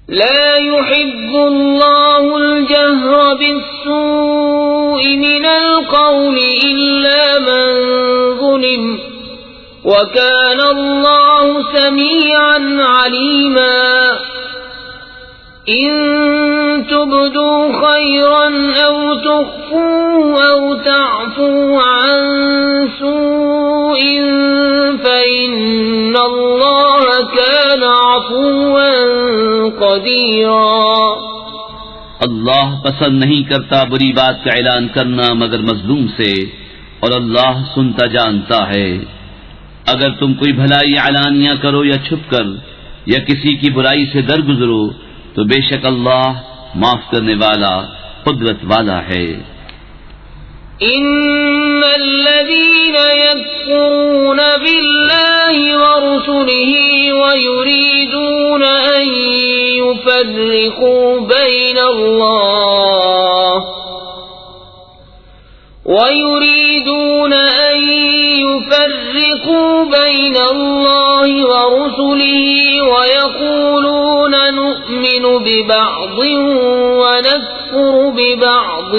لا يحب الله الجهر بالسوء من القول إلا من ظلم وكان الله سميعا عليما إن تبدوا خيرا أو تخفوه أو تعفوا عن سوء فإن الله كان عفوا قديرا۔ اللہ پسند نہیں کرتا بری بات کا اعلان کرنا مگر مظلوم سے، اور اللہ سنتا جانتا ہے۔ اگر تم کوئی بھلائی اعلانیہ کرو یا چھپ کر یا کسی کی برائی سے درگزرو تو بے شک اللہ معاف کرنے والا قدرت والا ہے۔ ان الذين يكفرون بالله ورسله ويريدون ان يفرقوا بين الله ورسله ويقولون نؤمن ببعض ونكفر ببعض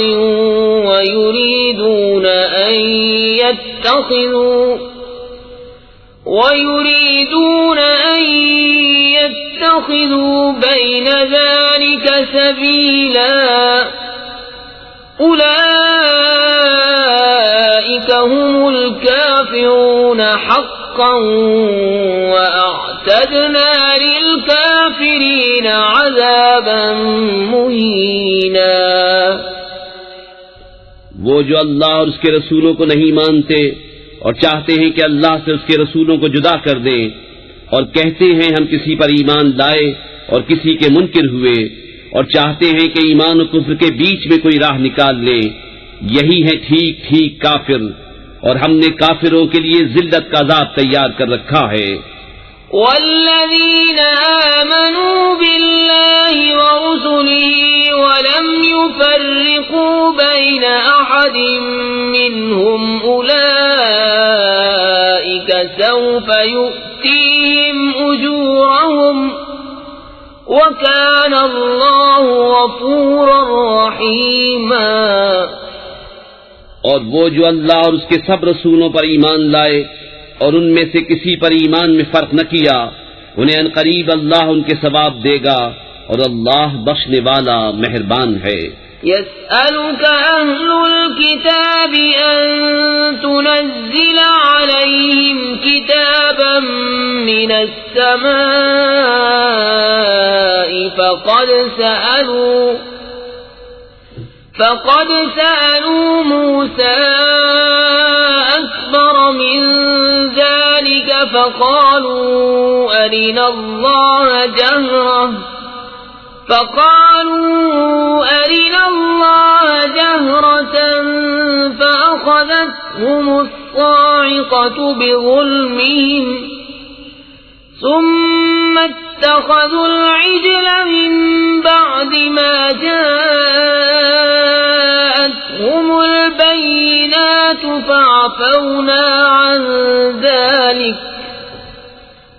ويريدون أن يتخذوا بين ذلك سبيلا أولئك هم الكافرون حقا وأعتدنا للكافرين عذابا مهينا۔ وہ جو اللہ اور اس کے رسولوں کو نہیں مانتے اور چاہتے ہیں کہ اللہ سے اس کے رسولوں کو جدا کر دیں، اور کہتے ہیں ہم کسی پر ایمان لائے اور کسی کے منکر ہوئے، اور چاہتے ہیں کہ ایمان و کفر کے بیچ میں کوئی راہ نکال لیں، یہی ہے ٹھیک ٹھیک کافر، اور ہم نے کافروں کے لیے ذلت کا عذاب تیار کر رکھا ہے۔ والذین آمنوا باللہ ورسلہ ولم يفرقوا بین احد منہم اولئک سوف یؤتیہم اجورہم وَكَانَ اللَّهُ غَفُورًا رَحِيمًا۔ اور وہ جو اللہ اور اس کے سب رسولوں پر ایمان لائے اور ان میں سے کسی پر ایمان میں فرق نہ کیا، انہیں عنقریب اللہ ان کے ثواب دے گا، اور اللہ بخشنے والا مہربان ہے۔ يسألك أهل الكتاب أن تنزل عليهم كتابا من السماء فقد سألوا موسى أكبر من ذلك فقالوا أرنا الله جهرة فأخذتهم الصاعقة بظلمهم ثم اتخذوا العجل من بعد ما جاءتهم البينات فعفونا عن ذلك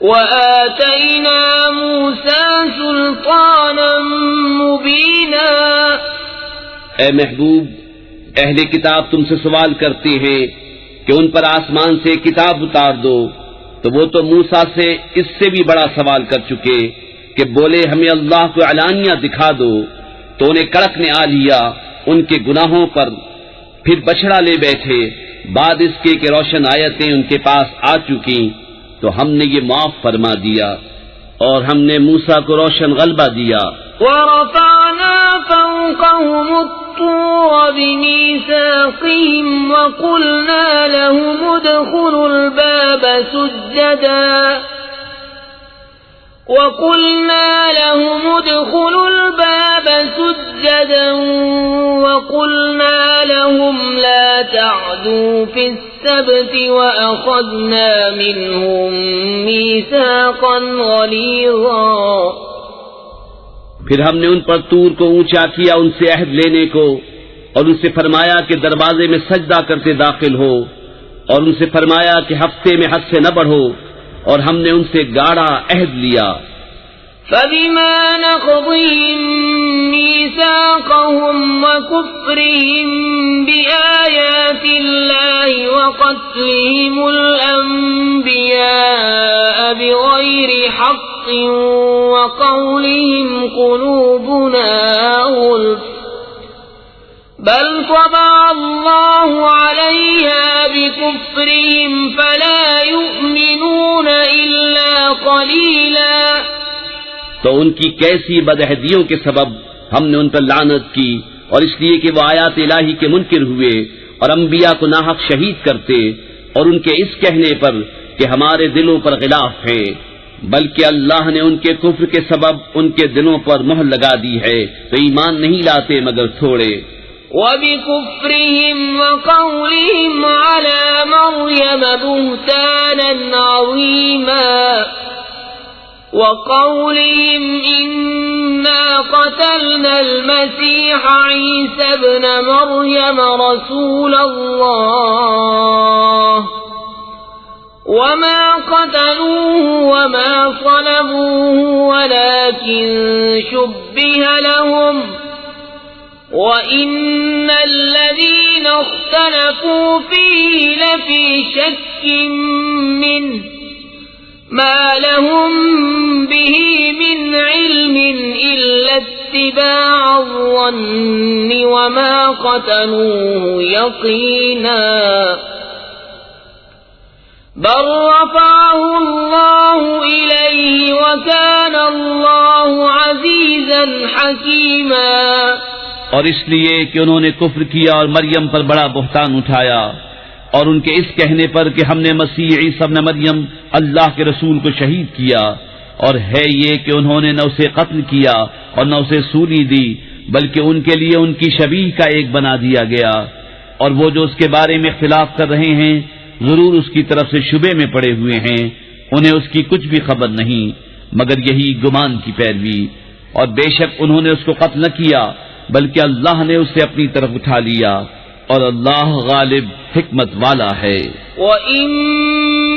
وآتينا موسى سلطانا مبينا۔ اے محبوب، اہل کتاب تم سے سوال کرتے ہیں کہ ان پر آسمان سے کتاب اتار دو، تو وہ تو موسیٰ سے اس سے بھی بڑا سوال کر چکے کہ بولے ہمیں اللہ کو علانیہ دکھا دو، تو انہیں کڑک نے آ لیا ان کے گناہوں پر، پھر بچڑا لے بیٹھے بعد اس کے کہ روشن آیتیں ان کے پاس آ چکی، تو ہم نے یہ معاف فرما دیا اور ہم نے موسیٰ کو روشن غلبہ دیا۔ وَرَفَعْنَا فَوْقَهُمُ الطُّورَ بِمِيثَاقِهِمْ وَقُلْنَا لَهُمُ ادْخُلُوا الْبَابَ سُجَّدًا وَقُلْنَا لَهُمْ لَا تَعْدُوا فِي السَّبْتِ وَأَخَذْنَا مِنْهُمْ مِيثَاقًا غَلِيظًا۔ پھر ہم نے ان پر طور کو اونچا کیا ان سے عہد لینے کو، اور ان سے فرمایا کہ دروازے میں سجدہ کرتے داخل ہو، اور ان سے فرمایا کہ ہفتے میں حد سے نہ بڑھو، اور ہم نے ان سے گاڑا عہد لیا۔ فبما نقضهم ميثاقهم وكفرهم بآيات الله وقتلهم الأنبياء بغير حق وقولهم قلوبنا غلف بل طبع الله عليها بكفرهم فلا يؤمنون إلا قليلا. تو ان کی کیسی بدعہدیوں کے سبب ہم نے ان پر لعنت کی، اور اس لیے کہ وہ آیات الہی کے منکر ہوئے اور انبیاء کو ناحق شہید کرتے، اور ان کے اس کہنے پر کہ ہمارے دلوں پر غلاف ہے، بلکہ اللہ نے ان کے کفر کے سبب ان کے دلوں پر مہر لگا دی ہے، تو ایمان نہیں لاتے مگر تھوڑے. وبكفرهم وقولهم على مريم بهتانا عظيما وقولهم إنا قتلنا المسيح عيسى ابن مريم رسول الله وما قتلوه وما صلبوه ولكن شبه لهم وَإِنَّ الَّذِينَ اخْتَلَفُوا فِيهِ لَفِي شَكٍّ مِّنْهُ مَا لَهُم بِهِ مِنْ عِلْمٍ إِلَّا اتِّبَاعَ الظَّنِّ وَمَا قَتَلُوهُ يَقِينًا بَلْ رَفَعَهُ اللَّهُ إِلَيْهِ وَكَانَ اللَّهُ عَزِيزًا حَكِيمًا. اور اس لیے کہ انہوں نے کفر کیا اور مریم پر بڑا بہتان اٹھایا، اور ان کے اس کہنے پر کہ ہم نے مسیح عیسی ابن مریم اللہ کے رسول کو شہید کیا، اور ہے یہ کہ انہوں نے نہ اسے قتل کیا اور نہ اسے سولی دی، بلکہ ان کے لیے ان کی شبیہ کا ایک بنا دیا گیا. اور وہ جو اس کے بارے میں اختلاف کر رہے ہیں ضرور اس کی طرف سے شبے میں پڑے ہوئے ہیں، انہیں اس کی کچھ بھی خبر نہیں مگر یہی گمان کی پیروی. اور بے شک انہوں نے اس کو قتل نہ کیا بلکہ اللہ نے اسے اپنی طرف اٹھا لیا، اور اللہ غالب حکمت والا ہے. وَإِن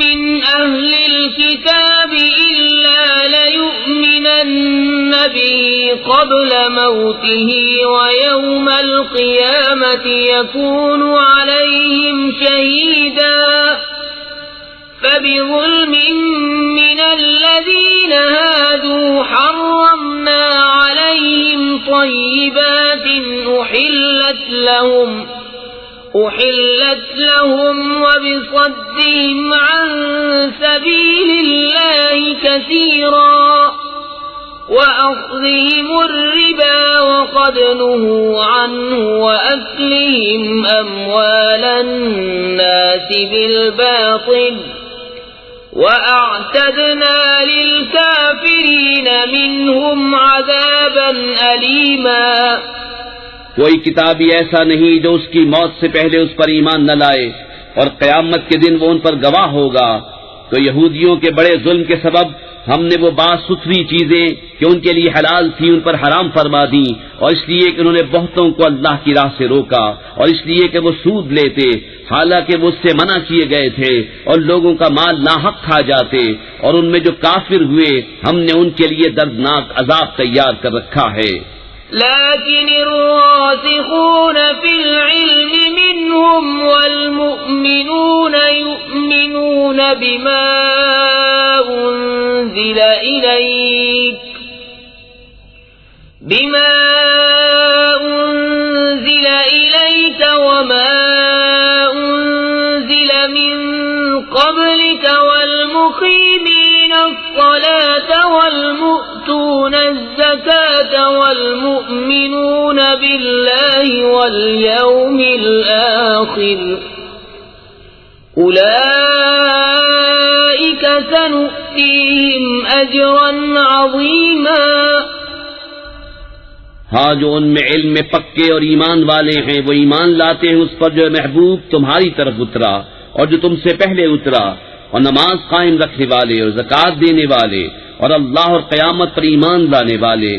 مِّنْ أَهْلِ الْكِتَابِ إِلَّا لَيُؤْمِنَنَّ بِهِ قَبْلَ مَوْتِهِ وَيَوْمَ الْقِيَامَةِ يَكُونُ عَلَيْهِمْ شَهِيدًا فَبِظُلْمٍ مِّنَ الَّذِينَ هَادُوا حَرَّمْنَا عَلَيْهِمْ طَيِّبَاتٍ أُحِلَّتْ لَهُمْ وَبِصَدِّهِمْ عَن سَبِيلِ اللَّهِ كَثِيرًا وَأَخْذِهِمُ الرِّبَا وَقَدْ نُهُوا عَنْهُ وَأَكْلِهِمْ أَمْوَالَ النَّاسِ بِالْبَاطِلِ وَأَعْتَدْنَا لِلْكَافِرِينَ مِنْهُمْ عَذَابًا أَلِيمًا. کوئی کتابی ایسا نہیں جو اس کی موت سے پہلے اس پر ایمان نہ لائے، اور قیامت کے دن وہ ان پر گواہ ہوگا. تو یہودیوں کے بڑے ظلم کے سبب ہم نے وہ بات ستھری چیزیں کہ ان کے لیے حلال تھی ان پر حرام فرما دی، اور اس لیے کہ انہوں نے بہتوں کو اللہ کی راہ سے روکا، اور اس لیے کہ وہ سود لیتے حالانکہ وہ اس سے منع کیے گئے تھے، اور لوگوں کا مال ناحق کھا جاتے. اور ان میں جو کافر ہوئے ہم نے ان کے لیے دردناک عذاب تیار کر رکھا ہے. لكن الراسخون في العلم منهم والمؤمنون يؤمنون بما أنزل إليك وما أنزل من قبلك والمقيمين الصلاة والمؤتون الزكاة والمؤمنون بالله واليوم الآخر أولئك سنؤتيهم أجرا عظيما. ہاں جو ان میں علم میں پکے اور ایمان والے ہیں وہ ایمان لاتے ہیں اس پر جو محبوب تمہاری طرف اترا اور جو تم سے پہلے اترا، اور نماز قائم رکھنے والے اور زکوٰۃ دینے والے اور اللہ اور قیامت پر ایمان لانے والے،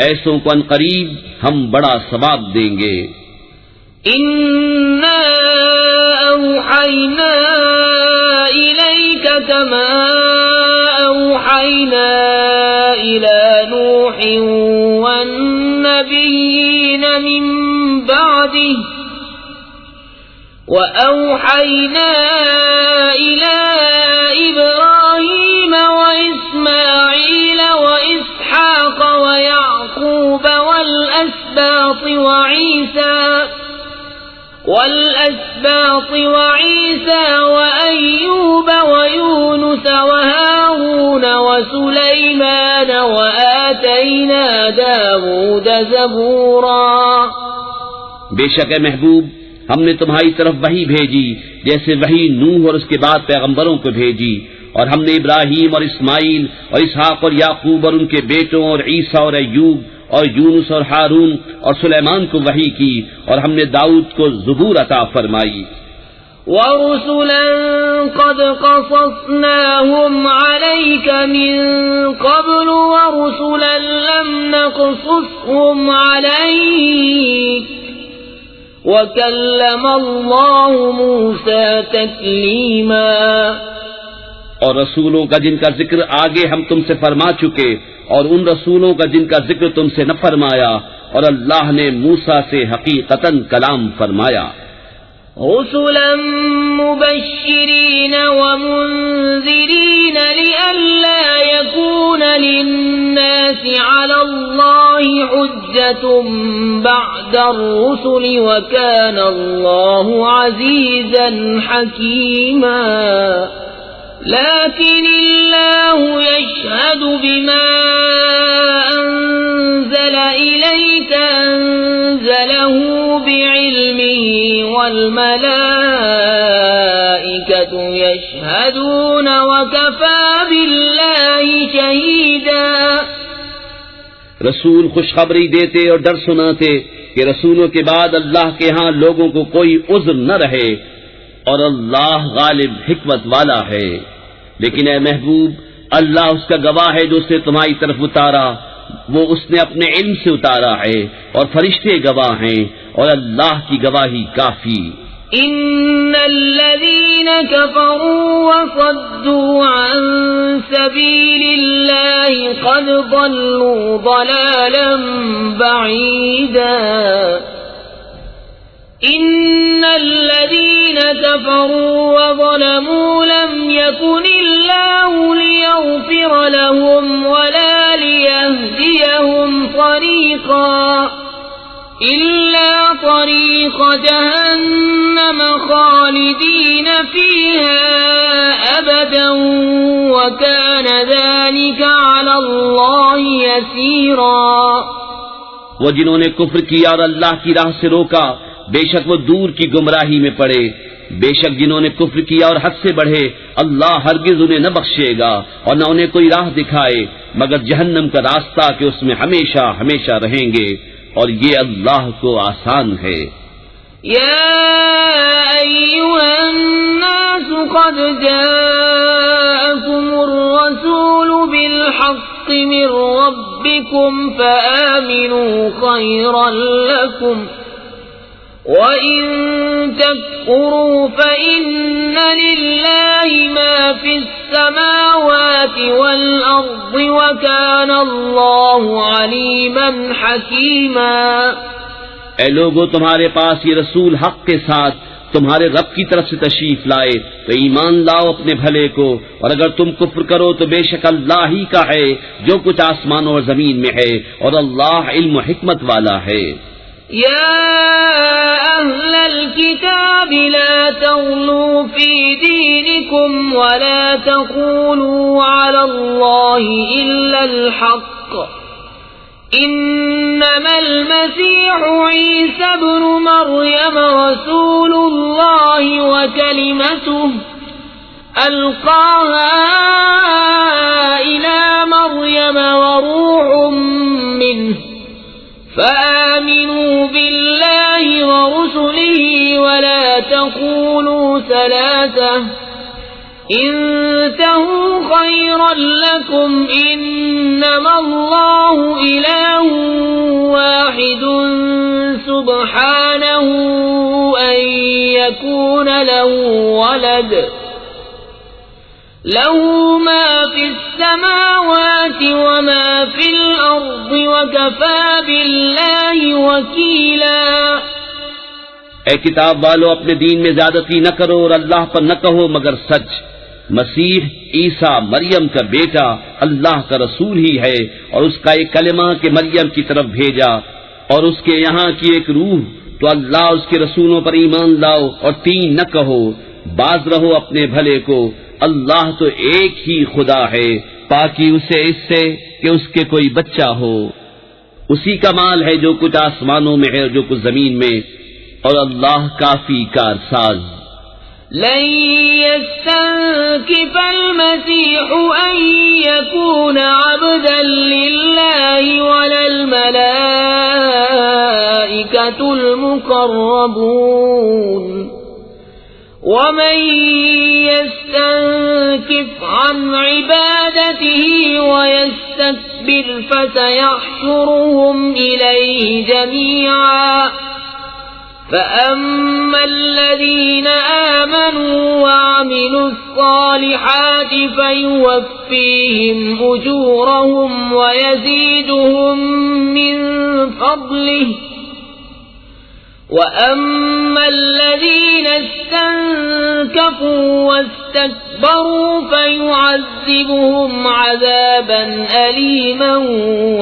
ایسوں کو ان قریب ہم بڑا ثواب دیں گے. إِنَّا أَوْحَيْنَا إِلَيْكَ كَمَا أَوْحَيْنَا إلى نوح والنبيين من بعده وأوحينا إلى إبراهيم وإسماعيل وإسحاق ويعقوب والأسباط وعيسى وأيوب ويونس وهارون وسليمان وآتينا داود زبورا. بے شک اے محبوب ہم نے تمہاری طرف وحی بھیجی جیسے وحی نوح اور اس کے بعد پیغمبروں کو بھیجی، اور ہم نے ابراہیم اور اسماعیل اور اسحاق اور یعقوب اور ان کے بیٹوں اور عیسیٰ اور ایوب اور یونس اور ہارون اور سلیمان کو وحی کی، اور ہم نے داؤد کو زبور عطا فرمائی. وَرُسُلًا قَدْ قَصَصْنَاهُمْ عَلَيْكَ مِن قَبْلُ وَرُسُلًا لَّمْ نَقْصُصْهُمْ عَلَيْكَ وَكَلَّمَ اللَّهُ مُوسَىٰ تَكْلِيمًا. اور رسولوں کا جن کا ذکر آگے ہم تم سے فرما چکے، اور ان رسولوں کا جن کا ذکر تم سے نہ فرمایا، اور اللہ نے موسیٰ سے حقیقتاً کلام فرمایا. رسلا مبشرين ومنذرين لئلا يكون للناس على الله حجة بعد الرسل وكان الله عزيزا حكيما. لكن الله يشهد بما أنزل إليك أنزله بعلمه والملائكة يشهدون وكفى بالله شهيدا. رسول خوشخبری دیتے اور ڈر سناتے کہ رسولوں کے بعد اللہ کے ہاں لوگوں کو کوئی عذر نہ رہے، اور اللہ غالب حکمت والا ہے. لیکن اے محبوب اللہ اس کا گواہ ہے جو اسے تمہاری طرف اتارا، وہ اس نے اپنے علم سے اتارا ہے، اور فرشتے گواہ ہیں، اور اللہ کی گواہی کافی. ان الذين كفروا وصدوا عن سبيل الله قد ضلوا ضلالا بعيدا. ان الذين كفروا وظلموا لم يكن الله ليغفر لهم ولا ليهديهم طريقا إلا طريق جهنم خالدين فيها أبدا وكان ذلك على الله يسيرا. وہ جنہوں نے کفر کیا اور اللہ کی راہ سے روکا بے شک وہ دور کی گمراہی میں پڑے. بے شک جنہوں نے کفر کیا اور حد سے بڑھے اللہ ہرگز انہیں نہ بخشے گا اور نہ انہیں کوئی راہ دکھائے مگر جہنم کا راستہ کہ اس میں ہمیشہ ہمیشہ رہیں گے، اور یہ اللہ کو آسان ہے. یا ایھا الناس قد جاءکم الرسول بالحق من ربکم فآمنوا خیرا لکم وَإِن تَكْفُرُوا فَإِنَّ لِلَّهِ مَا فِي السَّمَاوَاتِ وَالْأَرْضِ وَكَانَ اللَّهُ عَلِيمًا حَكِيمًا. اے لوگو تمہارے پاس یہ رسول حق کے ساتھ تمہارے رب کی طرف سے تشریف لائے تو ایمان لاؤ اپنے بھلے کو، اور اگر تم کفر کرو تو بے شک اللہ ہی کا ہے جو کچھ آسمانوں اور زمین میں ہے، اور اللہ علم و حکمت والا ہے. يا أهل الكتاب لا تغلوا في دينكم ولا تقولوا على الله إلا الحق إنما المسيح عيسى ابن مريم رسول الله وكلمته ألقاها إلى مريم وروح منه فآمنوا بالله ورسله ولا تقولوا ثلاثة انتهوا خيرا لكم إنما الله إله واحد سبحانه أن يكون له ولد له ما في السماوات وما في الأرض وكفى بالله وكيلا۔ اے کتاب والو، اپنے دین میں زیادتی نہ کرو اور اللہ پر نہ کہو مگر سچ۔ مسیح عیسیٰ مریم کا بیٹا اللہ کا رسول ہی ہے، اور اس کا ایک کلمہ کہ مریم کی طرف بھیجا، اور اس کے یہاں کی ایک روح، تو اللہ اس کے رسولوں پر ایمان لاؤ اور تین نہ کہو، باز رہو اپنے بھلے کو، اللہ تو ایک ہی خدا ہے، پاکی اسے اس سے کہ اس کے کوئی بچہ ہو۔ اسی کا مال ہے جو کچھ آسمانوں میں ہے اور جو کچھ زمین میں، اور اللہ کافی کارساز۔ لن يستنكف المسيح أن يكون عبدا لله ولا الملائكة المقربون ومن يستنكف عن عبادته ويستكبر فسيحشرهم إليه جميعا فأما الذين آمنوا وعملوا الصالحات فيوفيهم أجورهم ويزيدهم من فضله وأما الذين استنكفوا واستكبروا فيعذبهم عذابا أليما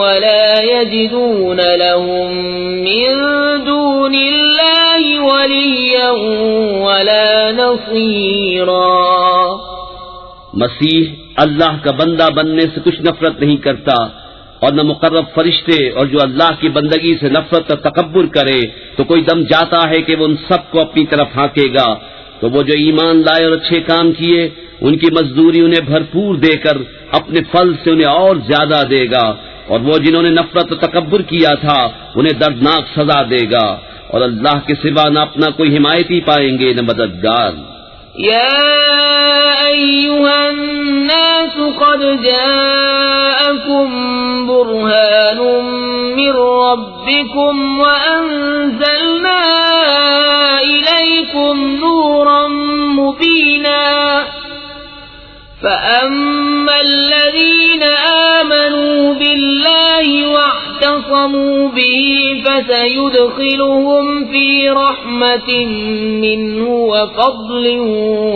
ولا يجدون لهم من دون الله وليا ولا نصيرا۔ مسیح اللہ کا بندہ بننے سے کچھ نفرت نہیں کرتا، اور نہ مقرب فرشتے، اور جو اللہ کی بندگی سے نفرت اور تکبر کرے تو کوئی دم جاتا ہے کہ وہ ان سب کو اپنی طرف ہانکے گا۔ تو وہ جو ایمان لائے اور اچھے کام کیے، ان کی مزدوری انہیں بھرپور دے کر اپنے پھل سے انہیں اور زیادہ دے گا، اور وہ جنہوں نے نفرت اور تکبر کیا تھا انہیں دردناک سزا دے گا، اور اللہ کے سوا نہ اپنا کوئی حمایتی پائیں گے نہ مددگار۔ يا أيها الناس قد جاءكم برهان من ربكم وأنزلنا إليكم نورا مبينا فأما الذين آمنوا بالله واعتصموا به فسيدخلهم في رحمة منه وفضل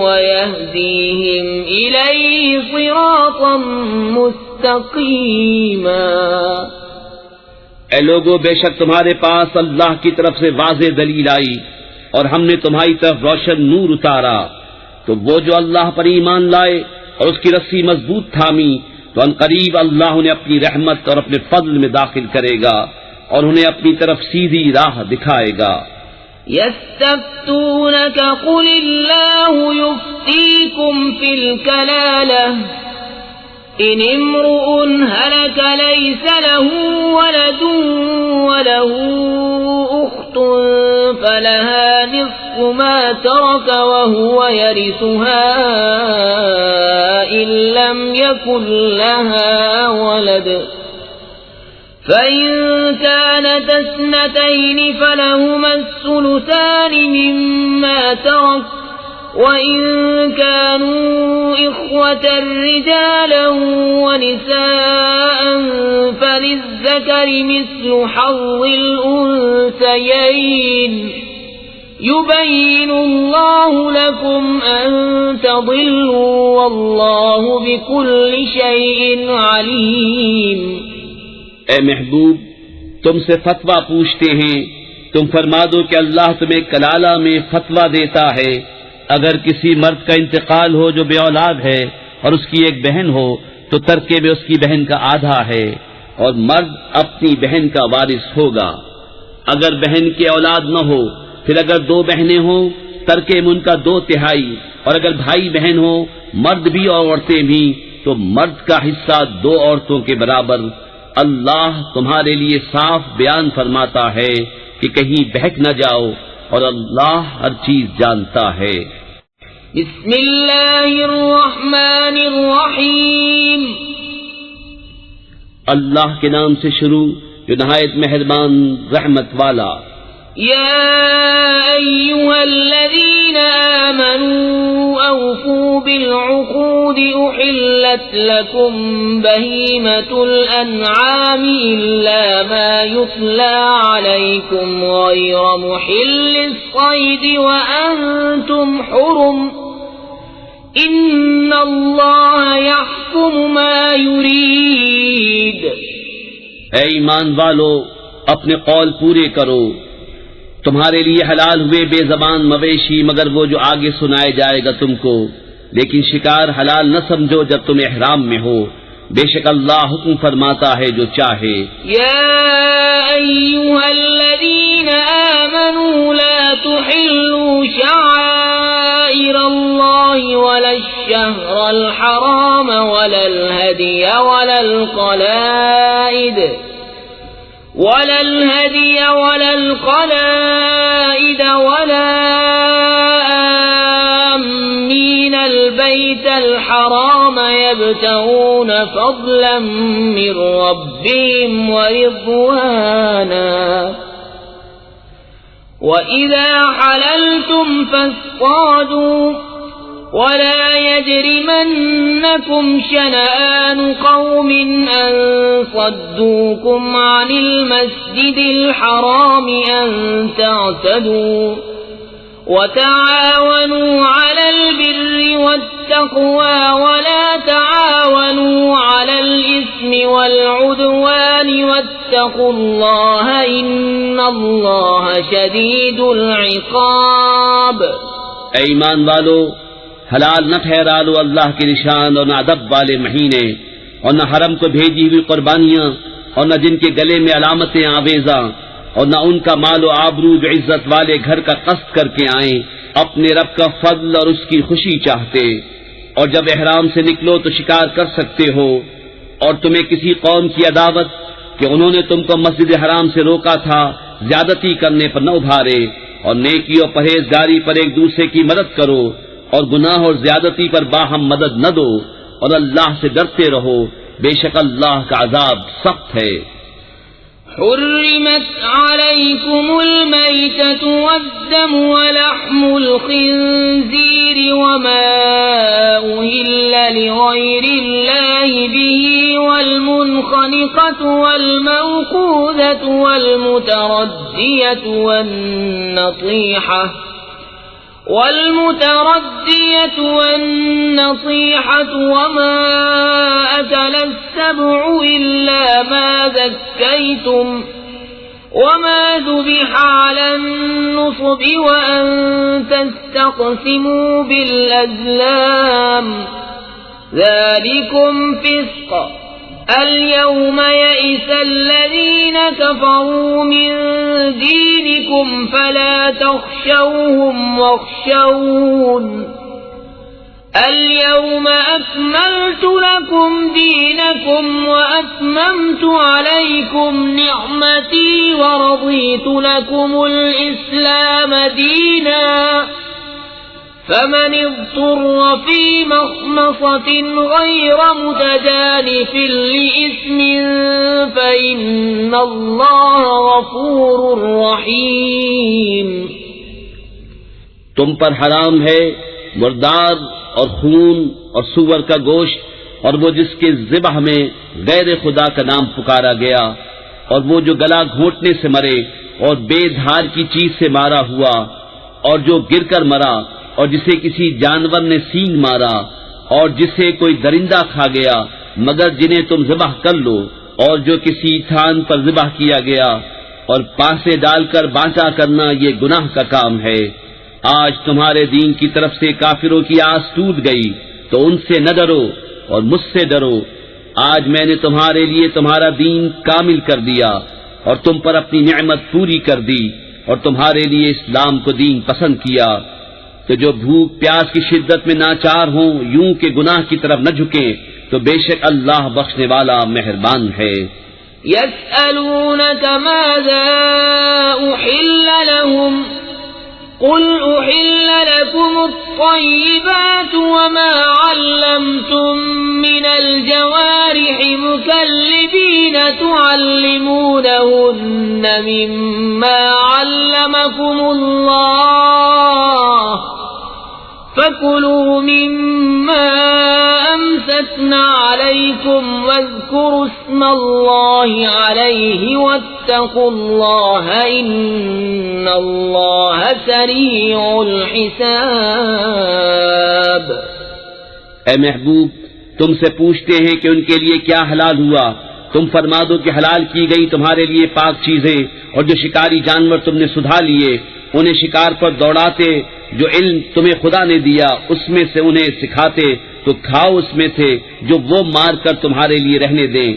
ويهديهم إليه صراطا مستقيما۔ اے لوگو، بے شک تمہارے پاس اللہ کی طرف سے واضح دلیل آئی، اور ہم نے تمہاری طرف روشن نور اتارا، تو وہ جو اللہ پر ایمان لائے اور اس کی رسی مضبوط تھامی تو ان قریب اللہ انہیں اپنی رحمت اور اپنے فضل میں داخل کرے گا اور انہیں اپنی طرف سیدھی راہ دکھائے گا۔ يستفتونك قل الله يفتيكم في الكلالة إن امرؤ هلك ليس له ولد وله أخت فلها نصف ما ترك وهو يرثها إن لم يكن لها ولد فإن كانت اثنتين فلهما الثلثان مما ترك وإن كانوا إخوة رجالا ونساء فللذكر مثل حظ الأنثيين يبين الله لكم أن تضلوا والله بكل شيء عليم۔ اے محبوب، تم سے فتویٰ پوچھتے ہیں، تم فرما دو کہ اللہ تمہیں کلالہ میں فتویٰ دیتا ہے۔ اگر کسی مرد کا انتقال ہو جو بے اولاد ہے اور اس کی ایک بہن ہو تو ترکے میں اس کی بہن کا آدھا ہے، اور مرد اپنی بہن کا وارث ہوگا۔ اگر بہن کی اولاد نہ ہو، پھر اگر دو بہنیں ہوں ترکے میں ان کا 2/3، اور اگر بھائی بہن ہو، مرد بھی اور عورتیں بھی، تو مرد کا حصہ 2 عورتوں کے برابر۔ اللہ تمہارے لیے صاف بیان فرماتا ہے کہ کہیں بہک نہ جاؤ، اور اللہ ہر چیز جانتا ہے۔ بسم اللہ الرحمن الرحیم۔ اللہ کے نام سے شروع جو نہایت مہربان رحمت والا۔ يا أيها الذين آمنوا أوفوا بالعقود أحلت لكم بهيمة الأنعام إلا ما يتلى عليكم غير محل الصيد وأنتم حرم إن الله يحكم ما يريد. اے ایمان والو، اپنے قول پورے کرو. تمہارے لیے حلال ہوئے بے زبان مویشی مگر وہ جو آگے سنائے جائے گا تم کو، لیکن شکار حلال نہ سمجھو جب تم احرام میں ہو. بے شک اللہ حکم فرماتا ہے جو چاہے. يا أيها الذين آمنوا لا تحلوا شعائر الله ولا الشهر الحرام ولا الهدي ولا القلائد ولا آمين البيت الحرام يبتغون فضلا من ربهم ورضوانا وإذا حللتم فاصطادوا ولا يجرمنكم شنآن قوم أن صدوكم عن المسجد الحرام أن تعتدوا وتعاونوا على البر والتقوى ولا تعاونوا على الإثم والعدوان واتقوا الله إن الله شديد العقاب. اے ایمان والو، حلال نہ ٹھہرا لو اللہ کے نشان اور نہ ادب والے مہینے اور نہ حرم کو بھیجی ہوئی قربانیاں اور نہ جن کے گلے میں علامتیں آویزاں اور نہ ان کا مال و آبرو جو عزت والے گھر کا قصد کر کے آئیں اپنے رب کا فضل اور اس کی خوشی چاہتے. اور جب احرام سے نکلو تو شکار کر سکتے ہو، اور تمہیں کسی قوم کی عداوت کہ انہوں نے تم کو مسجد حرام سے روکا تھا زیادتی کرنے پر نہ ابھارے. اور نیکی اور پرہیزگاری پر ایک دوسرے کی مدد کرو اور گناہ اور زیادتی پر باہم مدد نہ دو اور اللہ سے ڈرتے رہو. بے شک اللہ کا عذاب سخت ہے. حرمت عليكم الميتة والدم ولحم الخنزير وما أهل لغير الله به والمنخنقة والموقوذة والمتردية والنطيحة وما أكل السبع إلا ما ذكيتم وما ذبح على النصب وأن تستقسموا بالأزلام ذلكم فسق. اليوم يئس الذين كفروا من دينكم فلا تخشوهم واخشون اليوم أكملت لكم دينكم وأتممت عليكم نعمتي ورضيت لكم الإسلام دينا فمن اضطر في مخمصة غير متجانف لإثم فإن الله غفور رحيم. تم پر حرام ہے مردار اور خون اور سور کا گوشت اور وہ جس کے ذبح میں غیر خدا کا نام پکارا گیا اور وہ جو گلا گھونٹنے سے مرے اور بے دھار کی چیز سے مارا ہوا اور جو گر کر مرا اور جسے کسی جانور نے سینگ مارا اور جسے کوئی درندہ کھا گیا مگر جنہیں تم ذبح کر لو اور جو کسی تھان پر ذبح کیا گیا اور پاسے ڈال کر بانٹا کرنا یہ گناہ کا کام ہے. آج تمہارے دین کی طرف سے کافروں کی آس ٹوٹ گئی تو ان سے نہ ڈرو اور مجھ سے ڈرو. آج میں نے تمہارے لیے تمہارا دین کامل کر دیا اور تم پر اپنی نعمت پوری کر دی اور تمہارے لیے اسلام کو دین پسند کیا. تو جو بھوک پیاس کی شدت میں ناچار ہوں یوں کہ گناہ کی طرف نہ جھکیں تو بے شک اللہ بخشنے والا مہربان ہے. يسألونك ماذا أحل لهم قل أحل لكم الطيبات وما علمتم من الجوارح مكلبين تعلمونهن مما علمكم الله فكلوا مما أمسكنا عليكم واذكروا اسم الله عليه واتقوا الله إن الله سريع الحساب۔ اے محبوب، تم سے پوچھتے ہیں کہ ان کے لیے کیا حلال ہوا، تم فرما دو کہ حلال کی گئی تمہارے لیے پاک چیزیں، اور جو شکاری جانور تم نے سدھا لیے انہیں شکار پر دوڑاتے، جو علم تمہیں خدا نے دیا اس میں سے انہیں سکھاتے تو کھاؤ اس میں سے جو وہ مار کر تمہارے لیے رہنے دیں،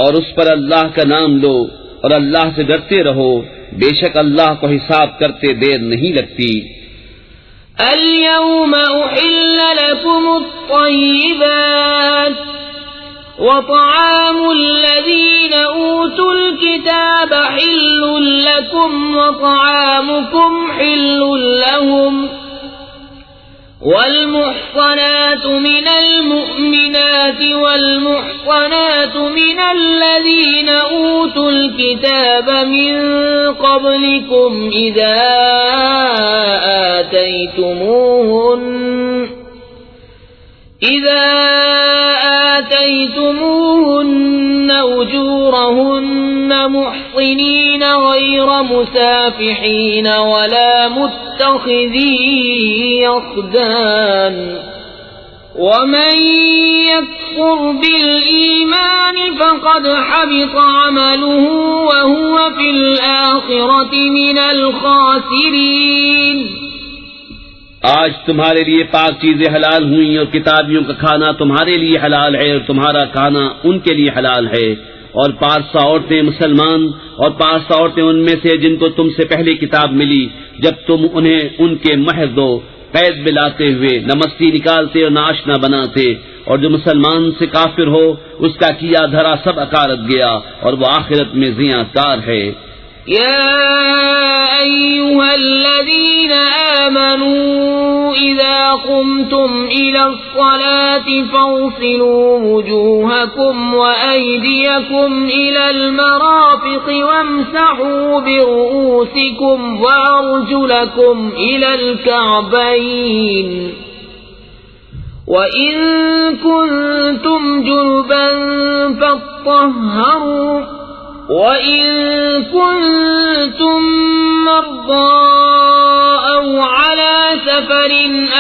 اور اس پر اللہ کا نام لو اور اللہ سے ڈرتے رہو، بے شک اللہ کو حساب کرتے دیر نہیں لگتی۔ اليوم أحل لكم الطيبات وطعام الذين أوتوا الكتاب حل لكم وطعامكم حل لهم والمحصنات من المؤمنات والمحصنات من الذين أوتوا الكتاب من قبلكم إذا آتيتموهن أجورهن محصنين غير مسافحين ولا متخذي أخدان ومن يكفر بالإيمان فقد حبط عمله وهو في الآخرة من الخاسرين۔ آج تمہارے لیے پاک چیزیں حلال ہوئیں اور کتابیوں کا کھانا تمہارے لیے حلال ہے اور تمہارا کھانا ان کے لیے حلال ہے، اور پارسا عورتیں مسلمان اور پارسا عورتیں ان میں سے جن کو تم سے پہلے کتاب ملی، جب تم انہیں ان کے مہر دو قید ملاتے ہوئے، نہ مستی نکالتے اور نہ آشنا بناتے، اور جو مسلمان سے کافر ہو اس کا کیا دھرا سب اکارت گیا اور وہ آخرت میں زیاں کار ہے۔ يا أيها الذين آمنوا إذا قمتم إلى الصلاة فاغسلوا وجوهكم وأيديكم إلى المرافق وامسحوا برؤوسكم وأرجلكم إلى الكعبين وإن كنتم جنبا فاطهروا وَإِن كُنتُم مَّرْضَىٰ أَوْ عَلَىٰ سَفَرٍ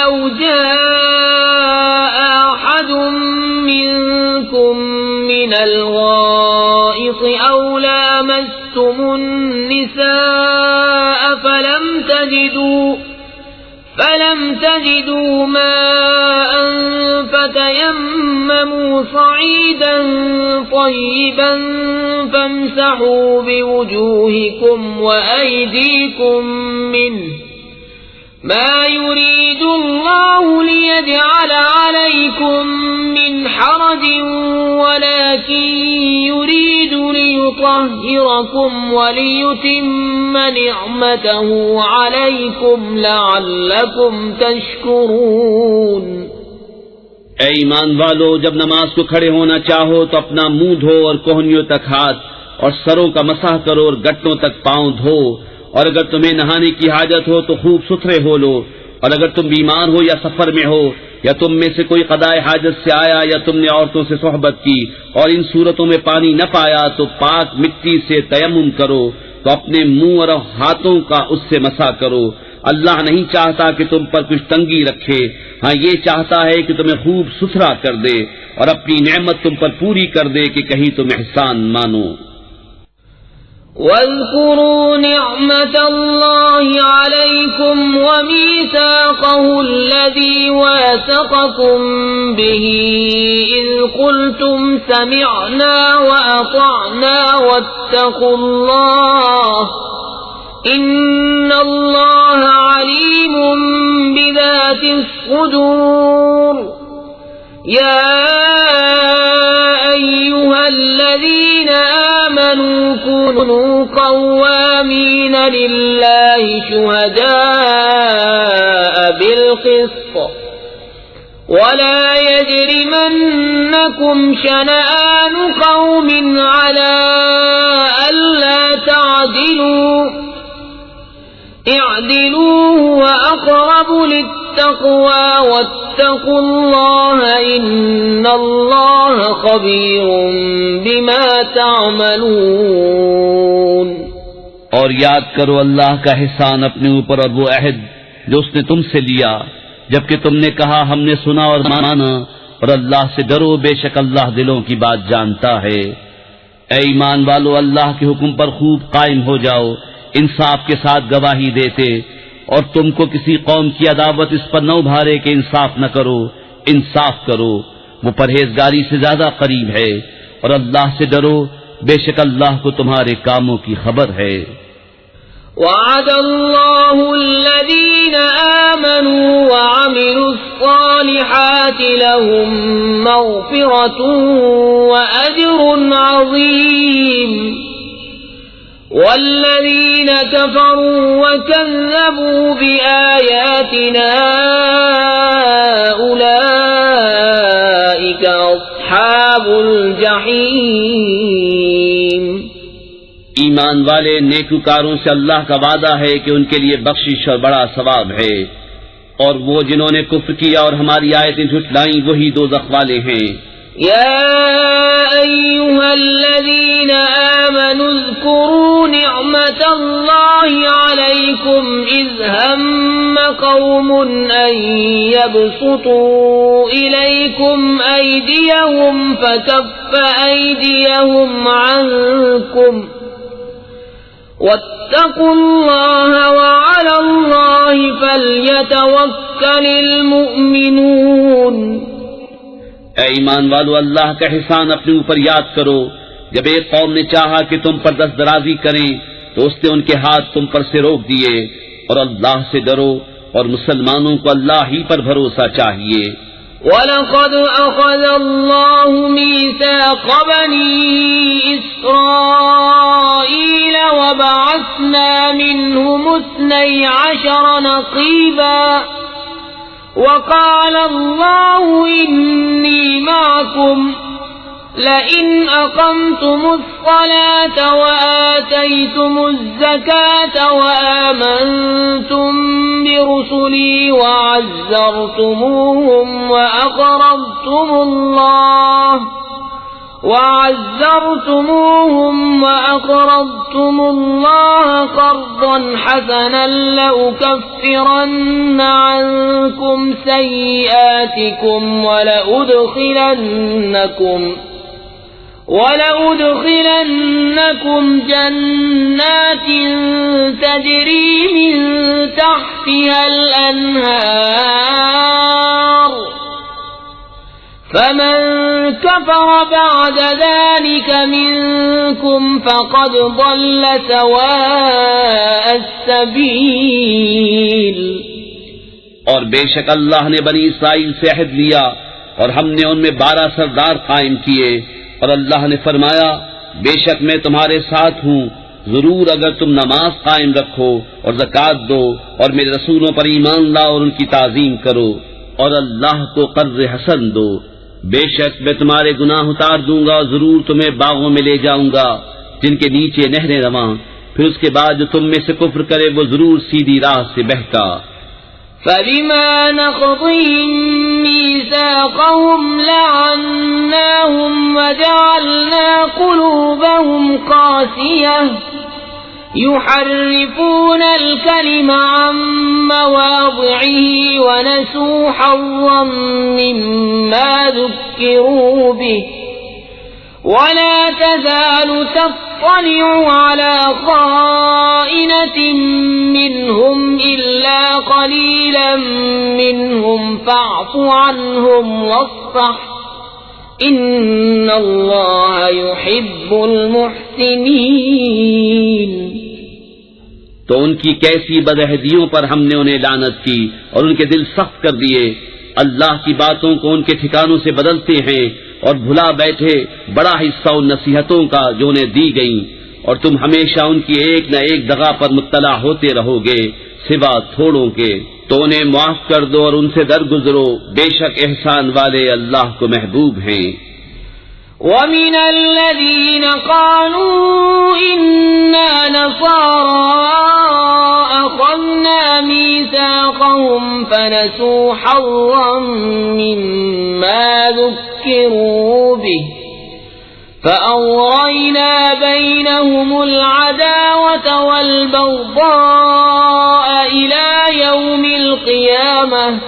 أَوْ جَاءَ أَحَدٌ مِّنكُم مِّنَ الْغَائِطِ أَوْ لَامَسْتُمُ النِّسَاءَ فَلَمْ تَجِدُوا مَاءً فَتَيَمَّمُوا صَعِيدًا طَيِّبًا فَامْسَحُوا بِوُجُوهِكُمْ وَأَيْدِيكُمْ مِنْهُ مَا يُرِيدُ اللَّهُ لِيَجْعَلَ عَلَيْكُمْ مِنْ حَرَجٍ وَلَكِنْ يُرِيدُ لِيُطَهِّرَكُمْ وَلِيُتِمَّ نِعْمَتَهُ عَلَيْكُمْ لَعَلَّكُمْ تَشْكُرُونَ۔ اے ایمان والو، جب نماز کو کھڑے ہونا چاہو تو اپنا منہ دھو اور کوہنیوں تک ہاتھ اور سروں کا مسح کرو اور گٹوں تک پاؤں دھو، اور اگر تمہیں نہانے کی حاجت ہو تو خوب ستھرے ہو لو، اور اگر تم بیمار ہو یا سفر میں ہو یا تم میں سے کوئی قضائے حاجت سے آیا یا تم نے عورتوں سے صحبت کی اور ان صورتوں میں پانی نہ پایا تو پاک مٹی سے تیمم کرو، تو اپنے منہ اور ہاتھوں کا اس سے مسح کرو۔ اللہ نہیں چاہتا کہ تم پر کچھ تنگی رکھے، ہاں یہ چاہتا ہے کہ تمہیں خوب ستھرا کر دے اور اپنی نعمت تم پر پوری کر دے کہ کہیں تم احسان مانو۔ وَاذْكُرُوا نِعْمَةَ اللَّهِ عَلَيْكُمْ وَمِيثَاقَهُ الَّذِي وَاثَقَكُم بِهِ إِذْ قُلْتُمْ سَمِعْنَا وَأَطَعْنَا وَاتَّقُوا اللَّهَ إِنَّ اللَّهَ عَلِيمٌ بِذَاتِ الصُّدُورِ۔ يَا أَيُّهَا الَّذِينَ آمَنُوا كُونُوا قَوَّامِينَ لِلَّهِ شُهَدَاءَ بِالْقِسْطِ وَلَا يَجْرِمَنَّكُمْ شَنَآنُ قَوْمٍ عَلَىٰ أَلَّا تَعْدِلُوا اعدلوا هو اقرب للتقوى واتقوا الله ان اللہ خبیر بما تعملون۔ اور یاد کرو اللہ کا احسان اپنے اوپر اور وہ عہد جو اس نے تم سے لیا جبکہ تم نے کہا ہم نے سنا اور مانا، اور اللہ سے ڈرو بے شک اللہ دلوں کی بات جانتا ہے۔ اے ایمان والو اللہ کے حکم پر خوب قائم ہو جاؤ، انصاف کے ساتھ گواہی دیتے، اور تم کو کسی قوم کی عداوت اس پر نہ ابھارے کہ انصاف نہ کرو، انصاف کرو، وہ پرہیزگاری سے زیادہ قریب ہے، اور اللہ سے ڈرو بے شک اللہ کو تمہارے کاموں کی خبر ہے۔ وعد اللہ الذین آمنوا وعملوا الصالحات لهم مغفرة وأجر عظیم، والذین كفروا وكذبوا بآیاتنا أولئک اصحاب الجحیم۔ ایمان والے نیکوکاروں سے اللہ کا وعدہ ہے کہ ان کے لیے بخشش اور بڑا ثواب ہے، اور وہ جنہوں نے کفر کیا اور ہماری آیتیں جھٹلائیں وہی دوزخ والے ہیں۔ یا ایھا الذین آمنوا اذکروا نعمت اللہ علیکم اذ ہم قوم ان یبسطوا الیکم ایدیہم فکف ایدیہم عنکم واتقوا اللہ وعلی اللہ فلیتوکل المؤمنون۔ اے ایمان والو اللہ کا احسان اپنے اوپر یاد کرو، جب ایک قوم نے چاہا کہ تم پر دست درازی کریں تو اس نے ان کے ہاتھ تم پر سے روک دیے، اور اللہ سے ڈرو اور مسلمانوں کو اللہ ہی پر بھروسہ چاہیے۔ وَلَقَدْ أَخَذَ اللَّهُ مِيثَاقَ بَنِي إِسْرَائِيلَ وَبَعَثْنَا مِنْهُمُ 12 نَقِيبًا وَقَالَ اللَّهُ إِنِّي مَعَكُمْ لَئِنْ أَقَمْتُمُ الصَّلَاةَ وَآتَيْتُمُ الزَّكَاةَ وَآمَنْتُمْ بِرُسُلِي وَعَزَّرْتُمُوهُمْ وَأَقْرَضْتُمُ اللَّهَ قَرْضًا حَسَنًا لَأُكَفِّرَنَّ عَنْكُمْ سَيِّئَاتِكُمْ وَلَأُدْخِلَنَّكُمْ جَنَّاتٍ تَجْرِي مِنْ تَحْتِهَا الْأَنْهَارُ فَمَنْ كَفَرَ بَعْدَ ذَلِكَ مِنْكُمْ فَقَدْ ضَلَّ سَوَاءَ السَّبِيلِ۔ اور بے شک اللہ نے بنی اسرائیل سے عہد لیا اور ہم نے ان میں 12 سردار قائم کیے، اور اللہ نے فرمایا بے شک میں تمہارے ساتھ ہوں، ضرور اگر تم نماز قائم رکھو اور زکوٰۃ دو اور میرے رسولوں پر ایمان لاؤ اور ان کی تعظیم کرو اور اللہ کو قرض حسن دو، بے شک میں تمہارے گناہ اتار دوں گا اور ضرور تمہیں باغوں میں لے جاؤں گا جن کے نیچے نہریں رواں، پھر اس کے بعد جو تم میں سے کفر کرے وہ ضرور سیدھی راہ سے بہکا۔ فَبِمَا نَقْضِهِم مِّيثَاقَهُمْ لَعَنَّاهُمْ وَجَعَلْنَا قُلُوبَهُمْ قَاسِيَةً يُحَرِّفُونَ الْكَلِمَ عَن مَّوَاضِعِهِ وَنَسُوا حَظًّا مِّمَّا ذُكِّرُوا بِهِ وَلَا تَزَالُ تَطَّلِعُ عَلَى خَائِنَةٍ مِّنْهُمْ إِلَّا قَلِيلًا مِّنْهُمْ فَاعْفُ عَنْهُمْ وَاصْفَحْ إِنَّ اللَّهَ يُحِبُّ الْمُحْسِنِينَ۔ تو ان کی کیسی بدعہدیوں پر ہم نے انہیں لعنت کی اور ان کے دل سخت کر دیے، اللہ کی باتوں کو ان کے ٹھکانوں سے بدلتے ہیں اور بھلا بیٹھے بڑا حصہ ان نصیحتوں کا جو انہیں دی گئیں، اور تم ہمیشہ ان کی ایک نہ ایک دغا پر مطلع ہوتے رہو گے سوا تھوڑوں کے، تو انہیں معاف کر دو اور ان سے درگزرو، بے شک احسان والے اللہ کو محبوب ہیں۔ وَمِنَ الَّذِينَ قَالُوا إِنَّا نَصَارَىٰ أَخَذْنَا فنسوا حظا مما ذكروا به فأغرينا بينهم العداوة والبغضاء إلى يوم القيامة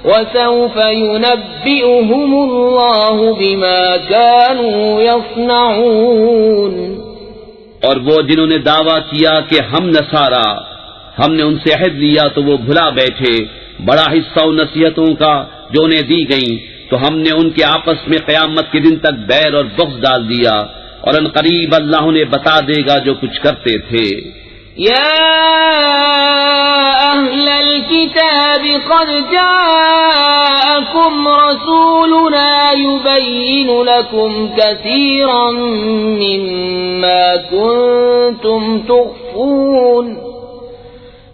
وسوف ينبئهم الله بما كانوا يصنعون۔ اور وہ جنہوں نے دعویٰ کیا کہ ہم نصارا، ہم نے ان سے عہد لیا تو وہ بھلا بیٹھے بڑا حصہ ان نصیحتوں کا جو انہیں دی گئیں، تو ہم نے ان کے آپس میں قیامت کے دن تک بیر اور بغض ڈال دیا، اور ان قریب اللہ انہیں بتا دے گا جو کچھ کرتے تھے۔ يا أهل الكتاب قد جاءكم رسولنا يبين لكم كثيرا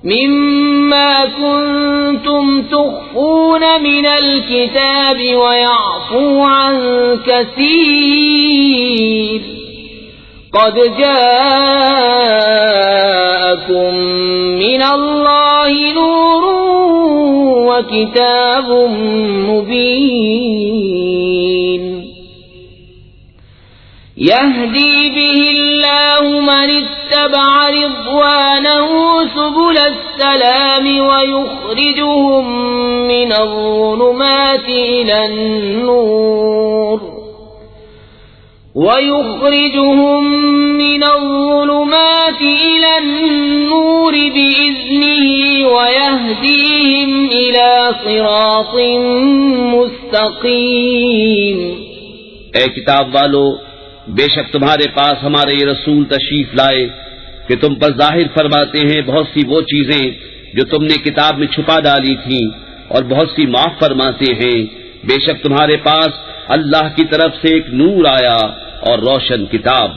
مما كنتم تخفون من الكتاب ويعفو عن كثير قد جاءكم من الله نور وكتاب مبين يهدي به الله من اتبع رضوانه سبل السلام ويخرجهم من الظلمات إلى النور بإذنه ويهديهم إلى صراط مستقيم۔ اے کتاب والو، بے شک تمہارے پاس ہمارے یہ رسول تشریف لائے کہ تم پر ظاہر فرماتے ہیں بہت سی وہ چیزیں جو تم نے کتاب میں چھپا ڈالی تھیں، اور بہت سی معاف فرماتے ہیں۔ بے شک تمہارے پاس اللہ کی طرف سے ایک نور آیا اور روشن کتاب۔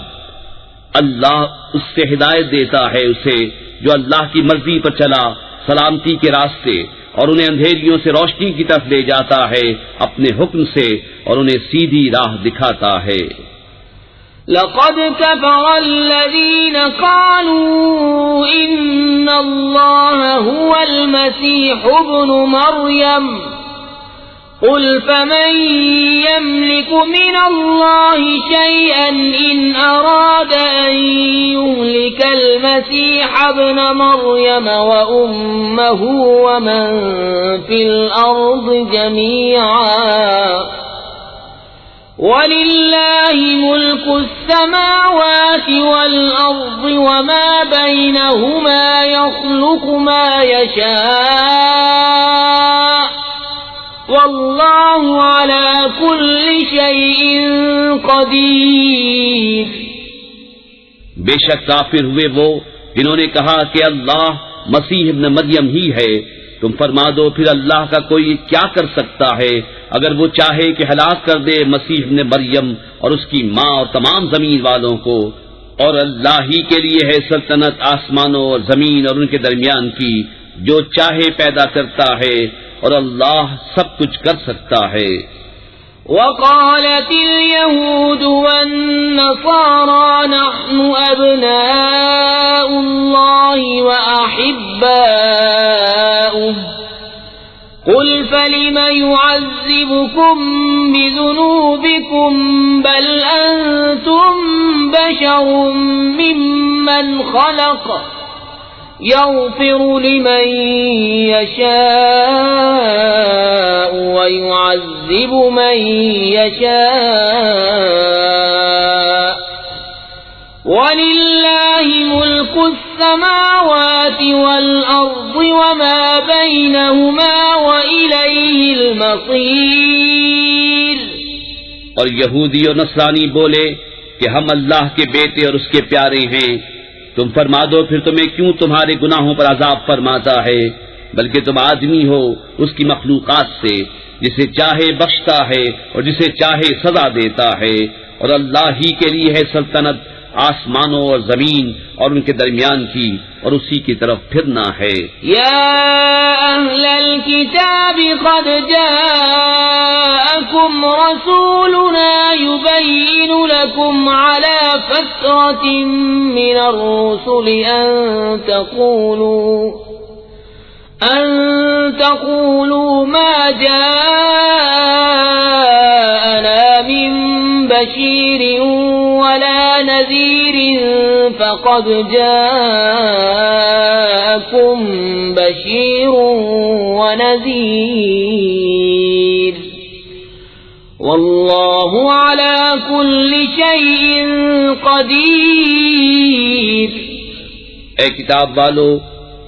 اللہ اس سے ہدایت دیتا ہے اسے جو اللہ کی مرضی پر چلا سلامتی کے راستے، اور انہیں اندھیریوں سے روشنی کی طرف لے جاتا ہے اپنے حکم سے، اور انہیں سیدھی راہ دکھاتا ہے۔ لقد كفر الذين قالوا إن الله هو المسيح ابن مريم قل فمن يملك من الله شيئا إن أراد أن يهلك المسيح ابن مريم وأمه ومن في الأرض جميعا وَلِلَّهِ مُلْكُ السَّمَاوَاتِ وَالْأَرْضِ وَمَا بَيْنَهُمَا يَخْلُقُ مَا يَشَاءُ وَاللَّهُ عَلَى كُلِّ شَيْءٍ قَدِيرٌ۔ بے شک کافر ہوئے وہ جنہوں نے کہا کہ اللہ مسیح ابن مریم ہی ہے۔ تم فرما دو پھر اللہ کا کوئی کیا کر سکتا ہے اگر وہ چاہے کہ ہلاک کر دے مسیح ابن مریم اور اس کی ماں اور تمام زمین والوں کو، اور اللہ ہی کے لیے ہے سلطنت آسمانوں اور زمین اور ان کے درمیان کی، جو چاہے پیدا کرتا ہے اور اللہ سب کچھ کر سکتا ہے۔ وقالت اليهود والنصارى نحن أبناء الله وأحباؤه قل فلم يعذبكم بذنوبكم بل أنتم بشر ممن خلق يغفر لمن يشاء ويعذب من يشاء ولله ملك السماوات والأرض وما بينهما وإليه المصير۔ اور یہودی اور نصرانی بولے کہ ہم اللہ کے بیٹے اور اس کے پیارے ہیں۔ تم فرما دو پھر تمہیں کیوں تمہارے گناہوں پر عذاب فرماتا ہے، بلکہ تم آدمی ہو اس کی مخلوقات سے، جسے چاہے بخشتا ہے اور جسے چاہے سزا دیتا ہے، اور اللہ ہی کے لیے ہے سلطنت آسمانوں اور زمین اور ان کے درمیان کی، اور اسی کی طرف پھرنا ہے۔ یا اہل الکتاب قد جاءکم رسولنا یبین لکم علی فترة من الرسل أن تقولوا ما جاءنا من بشير ولا نذير فقد جاءكم بشير ونذير والله على كل شيء قدير۔ اے کتاب والو،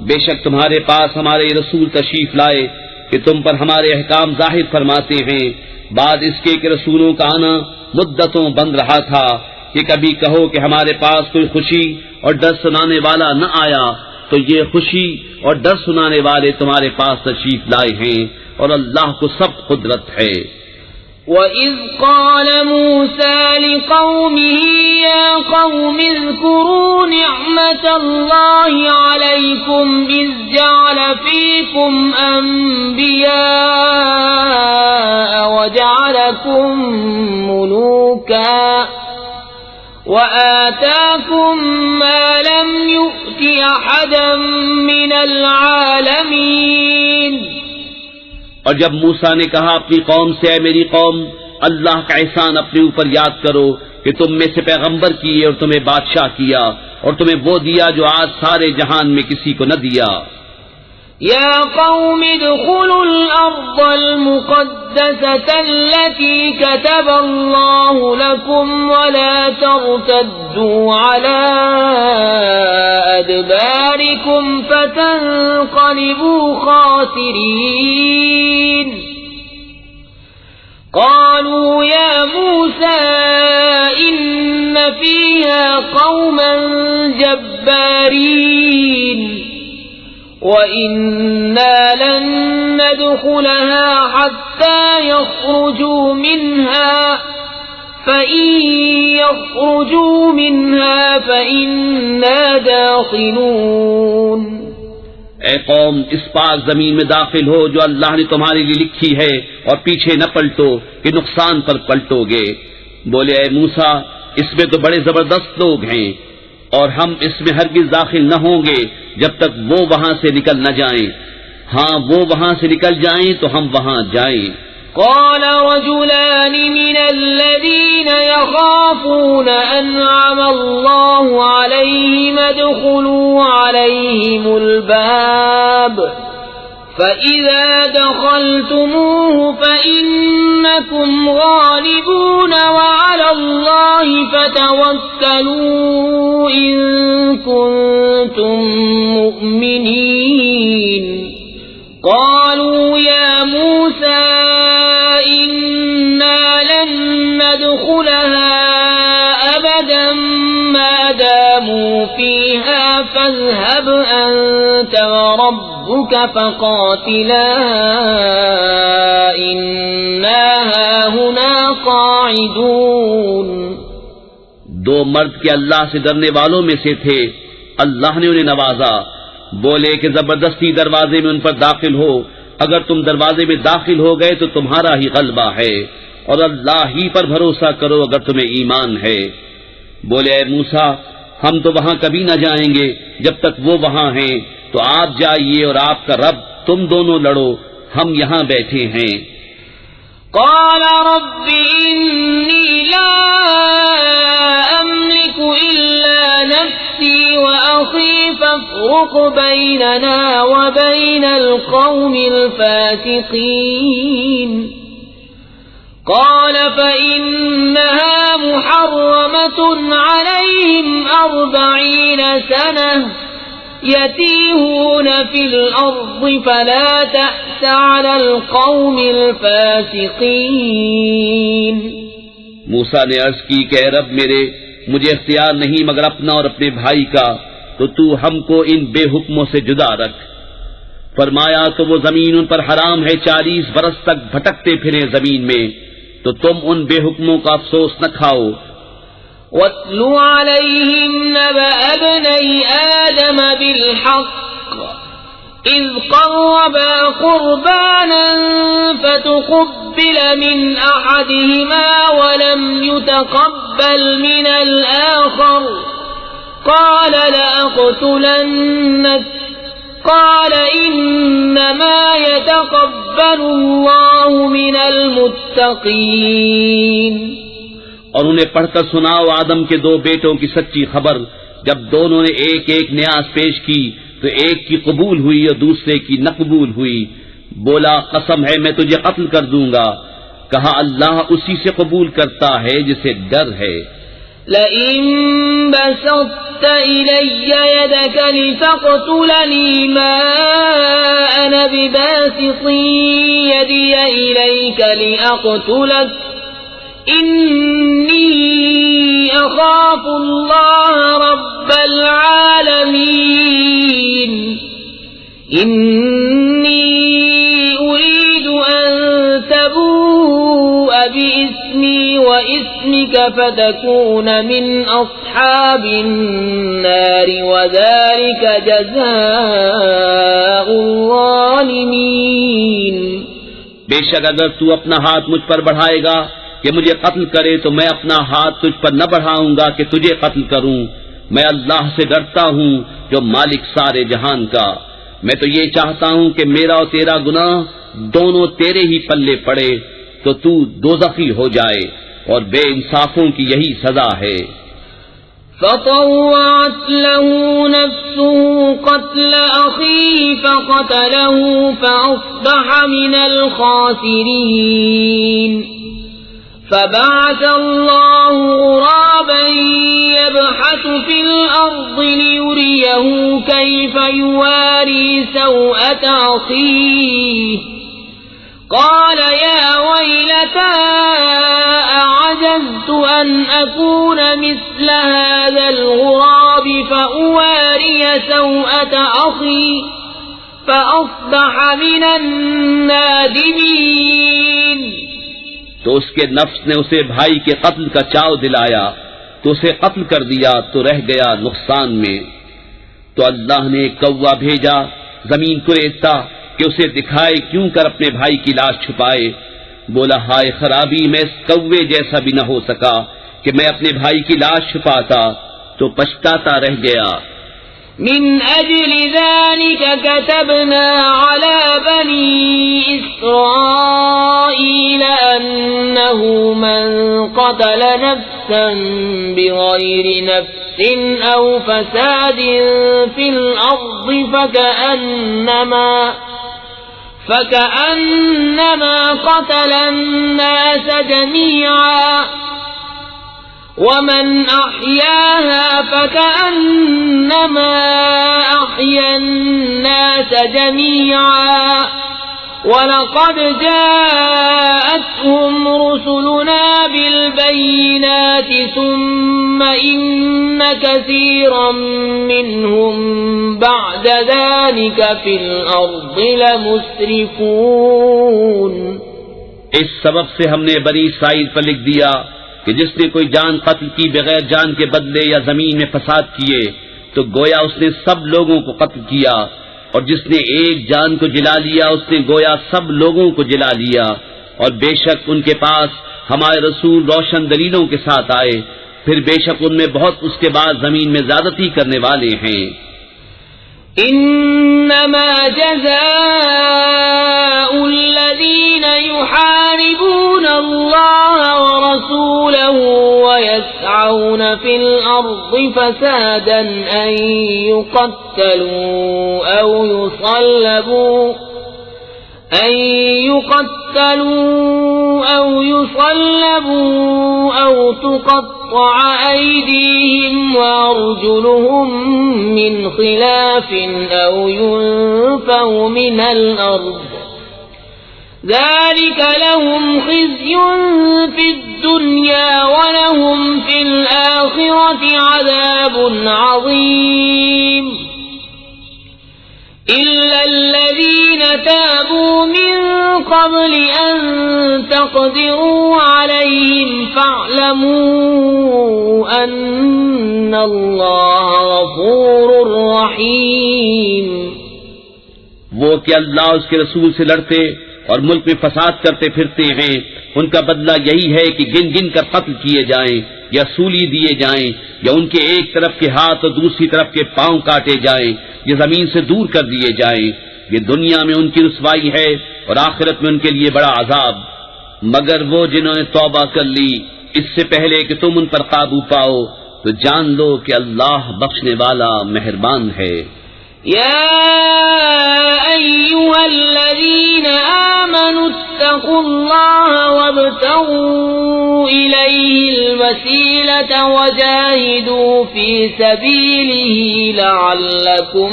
بے شک تمہارے پاس ہمارے رسول تشریف لائے کہ تم پر ہمارے احکام ظاہر فرماتے ہیں، بعد اس کے کہ رسولوں کا آنا مدتوں بند رہا تھا کہ کبھی کہو کہ ہمارے پاس کوئی خوشی اور ڈر سنانے والا نہ آیا، تو یہ خوشی اور ڈر سنانے والے تمہارے پاس تشریف لائے ہیں، اور اللہ کو سب قدرت ہے۔ وَإِذْ قَالَ مُوسَى لِقَوْمِهِ يَا قَوْمِ اذْكُرُوا نِعْمَةَ اللَّهِ عَلَيْكُمْ إِذْ جَعَلَ فِيكُمْ أَنْبِيَاءَ وَجَعَلَكُمْ مُلُوكًا وَآتَاكُمْ مَا لَمْ يُؤْتِ أَحَدًا مِنَ الْعَالَمِينَ۔ اور جب موسیٰ نے کہا اپنی قوم سے، اے میری قوم، اللہ کا احسان اپنے اوپر یاد کرو کہ تم میں سے پیغمبر کیے اور تمہیں بادشاہ کیا اور تمہیں وہ دیا جو آج سارے جہان میں کسی کو نہ دیا۔ یا قوم ادخلوا الارض المقدسة التي كتب اللہ لكم ولا ترتدوا على ادباركم فتنقلبوا خاسرين۔ قالوا يا موسى إن فيها قوما جبارين وَإِنَّا لَن نَّدْخُلَهَا حَتَّى يَخْرُجُوا مِنْهَا فَإِن يَخْرُجُوا مِنْهَا فَإِنَّا دَاخِلُونَ۔ اے قوم، اس پاک زمین میں داخل ہو جو اللہ نے تمہارے لیے لکھی ہے، اور پیچھے نہ پلٹو کہ نقصان پر پلٹو گے۔ بولے اے موسیٰ، اس میں تو بڑے زبردست لوگ ہیں، اور ہم اس میں ہرگز داخل نہ ہوں گے جب تک وہ وہاں سے نکل نہ جائیں۔ ہاں وہ وہاں سے نکل جائیں تو ہم وہاں جائیں۔ قال رجلان من الذين يخافون أنعم الله عليهم ادخلوا عليهم الباب فإذا دخلتموه فإنكم غالبون وعلى الله فتوكلوا إن كنتم مؤمنين۔ قالوا يا موسى إنا لن ندخلها أبدا ما داموا فيها فاذهب أنت وربك فقاتلا إنا هاهنا قاعدون۔ دو مرد کے اللہ سے ڈرنے والوں میں سے تھے، اللہ نے انہیں نوازا۔ بولے کہ زبردستی دروازے میں ان پر داخل ہو، اگر تم دروازے میں داخل ہو گئے تو تمہارا ہی غلبہ ہے، اور اللہ ہی پر بھروسہ کرو اگر تمہیں ایمان ہے۔ بولے اے موسیٰ، ہم تو وہاں کبھی نہ جائیں گے جب تک وہ وہاں ہیں، تو آپ جائیے اور آپ کا رب، تم دونوں لڑو، ہم یہاں بیٹھے ہیں۔ قال رب إني لا أملك إلا نفسي وأخي فافرق بيننا وبين القوم الفاسقين۔ قال فإنها محرمة عليهم 40 سنة يتيهون في الأرض فلا تأس على القوم الفاسقين۔ موسیٰ نے عرض کی کہ اے رب میرے، مجھے اختیار نہیں مگر اپنا اور اپنے بھائی کا، تو تو ہم کو ان بے حکموں سے جدا رکھ۔ فرمایا تو وہ زمین ان پر حرام ہے، 40 برس تک بھٹکتے پھریں زمین میں، تو تم ان بے حکموں کا افسوس نہ کھاؤ۔ وَاتْلُ عَلَيْهِمْ نَبَأَ ابْنَيْ آدَمَ بِالْحَقِّ إِذْ قَرَّبَا قُرْبَانًا فَتُقُبِّلَ مِنْ أَحَدِهِمَا وَلَمْ يُتَقَبَّلْ مِنَ الْآخَرِ قَالَ لَأَقْتُلَنَّكَ قال إنما يتقبل الله من المتقين. اور انہیں پڑھ کر سناؤ آدم کے دو بیٹوں کی سچی خبر. جب دونوں نے ایک ایک نیاز پیش کی تو ایک کی قبول ہوئی اور دوسرے کی نہ قبول ہوئی. بولا قسم ہے میں تجھے قتل کر دوں گا. کہا اللہ اسی سے قبول کرتا ہے جسے ڈر ہے. لئن بسطت إلي يدك لتقتلني ما أنا بباسط يدي إليك لأقتلك إني أخاف الله رب العالمين. إني أريد أن تبوء بإسمي وإسمك فتكون من أصحاب النار وذلك جزاء الظالمين. بے شک اگر تو اپنا ہاتھ مجھ پر بڑھائے گا کہ مجھے قتل کرے تو میں اپنا ہاتھ تجھ پر نہ بڑھاؤں گا کہ تجھے قتل کروں. میں اللہ سے ڈرتا ہوں جو مالک سارے جہان کا. میں تو یہ چاہتا ہوں کہ میرا اور تیرا گناہ دونوں تیرے ہی پلے پڑے تو تو دوزخی ہو جائے اور بے انصافوں کی یہی سزا ہے. فطوعت له نفسه قتل أخيه فقتله فأصبح من الخاسرين. فبعث الله غرابا يبحث في الأرض ليريه كيف يواري سوءة أخيه. قال يا ويلتى أعجزت أن أكون مثل هذا الغراب فأواري سوءة أخي فأصبح من النادمين. تو اس کے نفس نے اسے بھائی کے قتل کا چاو دلایا تو اسے قتل کر دیا تو رہ گیا نقصان میں. تو اللہ نے کوا بھیجا زمین کو ریتتا کہ اسے دکھائے کیوں کر اپنے بھائی کی لاش چھپائے. بولا ہائے خرابی میں اس کوے جیسا بھی نہ ہو سکا کہ میں اپنے بھائی کی لاش چھپاتا تو پچھتاتا رہ گیا. من أجل ذلك كتبنا على بني إسرائيل أنه من قتل نفسا بغير نفس أو فساد في الأرض فكأنما قتل الناس جميعا ومن أحياها فكأنما أحيا الناس جميعا ولقد جاءتهم رسلنا بالبينات ثم إن كثيرا منهم بعد ذلك في الأرض لمسرفون. اس سبب سے ہم نے بنی اسرائیل پر لکھ دیا کہ جس نے کوئی جان قتل کی بغیر جان کے بدلے یا زمین میں فساد کیے تو گویا اس نے سب لوگوں کو قتل کیا، اور جس نے ایک جان کو جلا لیا اس نے گویا سب لوگوں کو جلا لیا. اور بے شک ان کے پاس ہمارے رسول روشن دلیلوں کے ساتھ آئے، پھر بے شک ان میں بہت اس کے بعد زمین میں زیادتی کرنے والے ہیں. انما جزاء الذين يحاربون الله ورسوله ويسعون في الأرض فسادا أن يقتلوا أو يصلبوا أو تقطع أيديهم وأرجلهم من خلاف أو ينفوا من الأرض ذلك لهم خزي في الدنيا ولهم في الآخرة عذاب عظيم. إلا الذين تابوا من قبل أن تقدروا عليهم فاعلموا أن الله غفور رحيم. وہ کہ اللہ اس کے رسول سے لڑتے اور ملک میں فساد کرتے پھرتے ہیں، ان کا بدلہ یہی ہے کہ گن گن کر قتل کیے جائیں یا سولی دیے جائیں یا ان کے ایک طرف کے ہاتھ اور دوسری طرف کے پاؤں کاٹے جائیں. یہ زمین سے دور کر دیے جائیں، یہ دنیا میں ان کی رسوائی ہے اور آخرت میں ان کے لیے بڑا عذاب۔ مگر وہ جنہوں نے توبہ کر لی اس سے پہلے کہ تم ان پر قابو پاؤ تو جان لو کہ اللہ بخشنے والا مہربان ہے۔ يا أيها الذين آمنوا اتقوا الله وابتغوا إليه الوسيلة وجاهدوا في سبيله لعلكم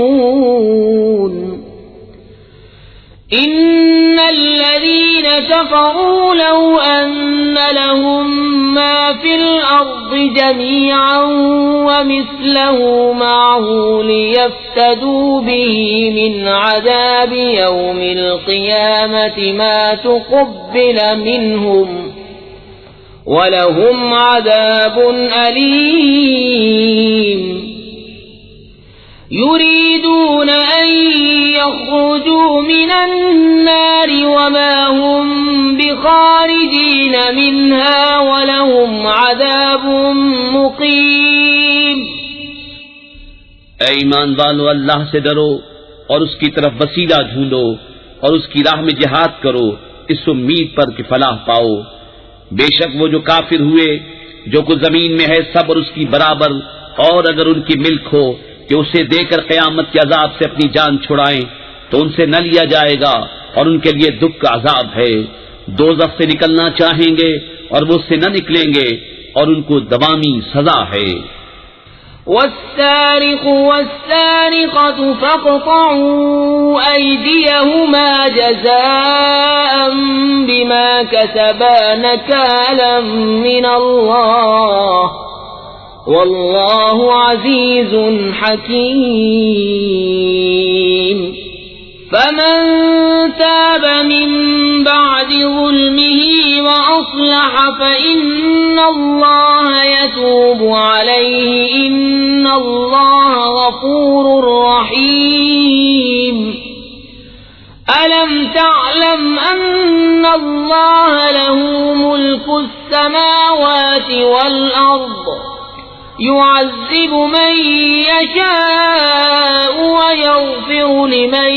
تفلحون إن الذين كفروا لو أن لهم ما في الأرض جميعا ومثله معه ليفتدوا به من عذاب يوم القيامة ما تقبل منهم ولهم عذاب أليم يريدون أن يخرجوا من النار وما هم بخارجين منها ولهم عذاب مقيم۔ اے ایمان والو، اللہ سے ڈرو اور اس کی طرف وسیلہ ڈھونڈو اور اس کی راہ میں جہاد کرو اس امید پر کہ فلاح پاؤ۔ بے شک وہ جو کافر ہوئے جو کچھ زمین میں ہے سب اور اس کی برابر، اور اگر ان کی ملک ہو کہ اسے دے کر قیامت کے عذاب سے اپنی جان چھڑائیں تو ان سے نہ لیا جائے گا اور ان کے لیے دکھ کا عذاب ہے۔ دوزخ سے نکلنا چاہیں گے اور وہ اس سے نہ نکلیں گے اور ان کو دوامی سزا ہے۔ والسارق والسارقة فاقطعوا أيديهما جزاء بما كسبا نكالا من الله والله عزيز حكيم۔ فمن تاب من بعد ظلمه وأصلح فإن الله يتوب عليه إن الله غفور رحيم۔ ألم تعلم أن الله له ملك السماوات والأرض يعذب من يشاء ويغفر لمن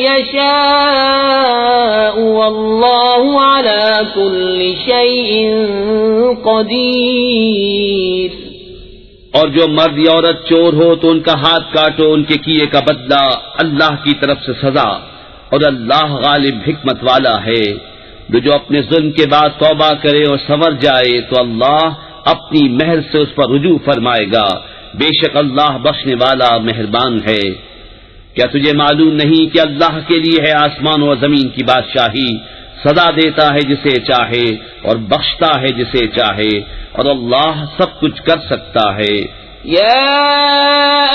يشاء والله على كل شيء قدير۔ اور جو مرد یا عورت چور ہو تو ان کا ہاتھ کاٹو، ان کے کیے کا بدلہ اللہ کی طرف سے سزا، اور اللہ غالب حکمت والا ہے۔ جو اپنے ظلم کے بعد توبہ کرے اور سنور جائے تو اللہ اپنی مہر سے اس پر رجوع فرمائے گا، بے شک اللہ بخشنے والا مہربان ہے۔ کیا تجھے معلوم نہیں کہ اللہ کے لیے ہے آسمان و زمین کی بادشاہی، سزا دیتا ہے جسے چاہے اور بخشتا ہے جسے چاہے، اور اللہ سب کچھ کر سکتا ہے۔ يا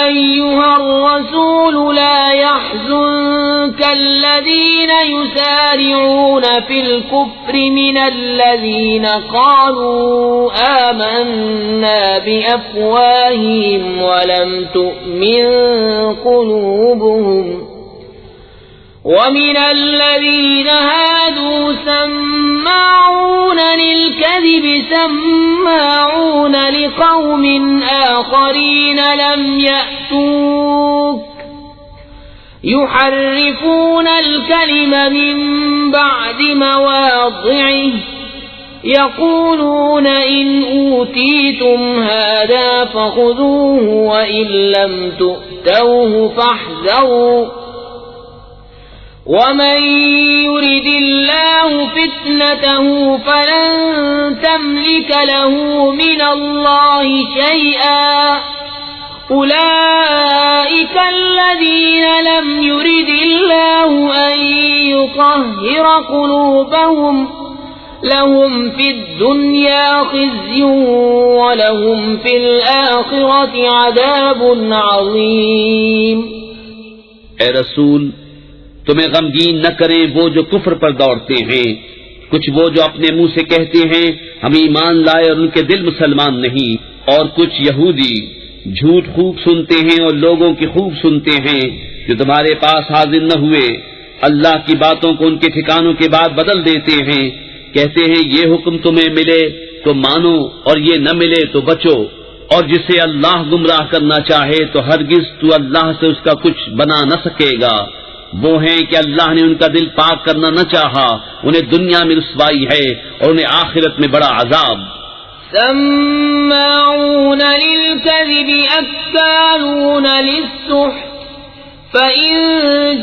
أيها الرسول لا يحزنك الذين يسارعون في الكفر من الذين قالوا آمنا بأفواههم ولم تؤمن قلوبهم ومن الذين هادوا سماعون للكذب سماعون لقوم آخرين لم يأتوك يحرفون الكلم من بعد مواضعه يقولون إن أوتيتم هذا فخذوه وإن لم تؤتوه فاحذروا ومن يرد الله فتنته فلن تملك له من الله شيئا أولئك الذين لم يرد الله أن يطهر قلوبهم لهم في الدنيا خزي ولهم في الآخرة عذاب عظيم۔ اے رسول، تمہیں غمگین نہ کریں وہ جو کفر پر دوڑتے ہیں، کچھ وہ جو اپنے منہ سے کہتے ہیں ہم ایمان لائے اور ان کے دل مسلمان نہیں، اور کچھ یہودی جھوٹ خوب سنتے ہیں اور لوگوں کی خوب سنتے ہیں جو تمہارے پاس حاضر نہ ہوئے، اللہ کی باتوں کو ان کے ٹھکانوں کے بعد بدل دیتے ہیں، کہتے ہیں یہ حکم تمہیں ملے تو مانو اور یہ نہ ملے تو بچو، اور جسے اللہ گمراہ کرنا چاہے تو ہرگز تو اللہ سے اس کا کچھ بنا نہ سکے گا۔ وہ ہیں کہ اللہ نے ان کا دل پاک کرنا نہ چاہا، انہیں دنیا میں رسوائی ہے اور انہیں آخرت میں بڑا عذاب۔ سماعون للكذب أكالون للسحت فإن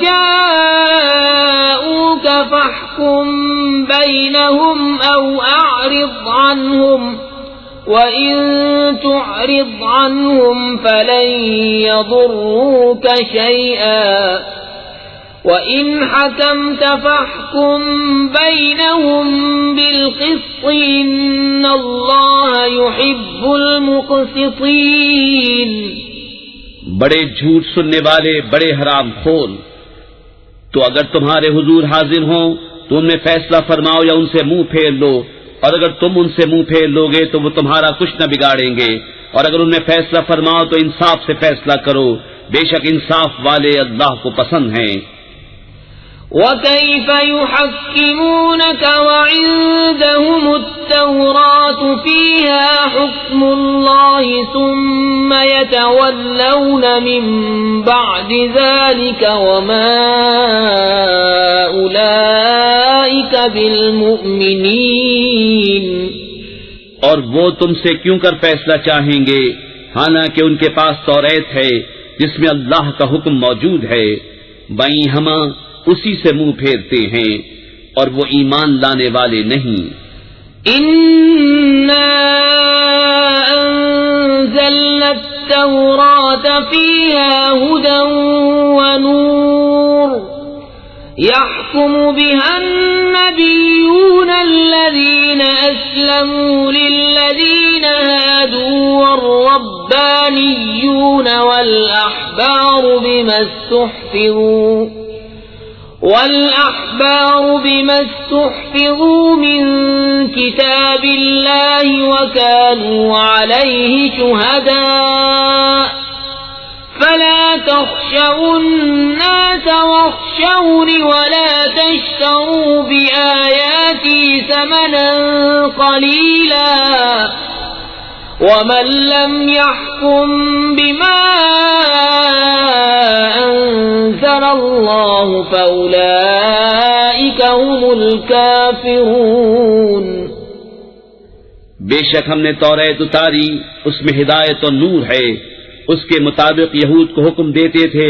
جاءوك فاحكم بينهم أو أعرض عنهم وَإِن تُعْرِضْ عَنْهُمْ فَلَن يَضُرُّوكَ شَيْئًا وَإِنْ حَكَمْتَ فَاحْكُم بَيْنَهُم بِالْقِسْطِ إِنَّ اللَّهَ يُحِبُّ الْمُقْسِطِينَ۔ بڑے جھوٹ سننے والے، بڑے حرام خور، تو اگر تمہارے حضور حاضر ہوں تو ان میں فیصلہ فرماؤ یا ان سے منہ پھیر لو، اور اگر تم ان سے منہ پھیر لوگے تو وہ تمہارا کچھ نہ بگاڑیں گے، اور اگر ان میں فیصلہ فرماؤ تو انصاف سے فیصلہ کرو، بے شک انصاف والے اللہ کو پسند ہیں۔ وَكَيْفَ يُحَكِّمُونَكَ وَعِندَهُمُ التَّوْرَاةُ فِيهَا حُكْمُ اللَّهِ ثُمَّ يَتَوَلَّوْنَ مِن بَعْدِ ذَلِكَ وَمَا أُولَئِكَ بِالْمُؤْمِنِينَ۔ اور وہ تم سے کیوں کر فیصلہ چاہیں گے حالانکہ ان کے پاس توریت ہے جس میں اللہ کا حکم موجود ہے، بائیں ہمہ اسی سے منہ پھیرتے ہیں اور وہ ایمان لانے والے نہیں۔ اِنَّا أَنزَلْنَا التَّوْرَاةَ فِيهَا هُدًى وَنُورٌ يَحْكُمُ بِهَا النَّبِيُّونَ الَّذِينَ أَسْلَمُوا لِلَّذِينَ هَادُوا وَالرَّبَّانِيُّونَ وَالْأَحْبَارُ بِمَا اسْتُحْفِظُوا مِنْ كِتَابِ اللَّهِ وَكَانُوا عَلَيْهِ شُهَدَاءَ فَلَا تَخْشَوُا النَّاسَ وَاخْشَوْنِ وَلَا تَشْتَرُوا بِآيَاتِي ثَمَنًا قَلِيلًا وَمَن لَّمْ يَحْكُم بِمَا أَنزَلَ اللَّهُ فَأُولَئِكَ هُمُ الْكَافِرُونَ۔ بے شک ہم نے توریت اتاری، اس میں ہدایت اور نور ہے، اس کے مطابق یہود کو حکم دیتے تھے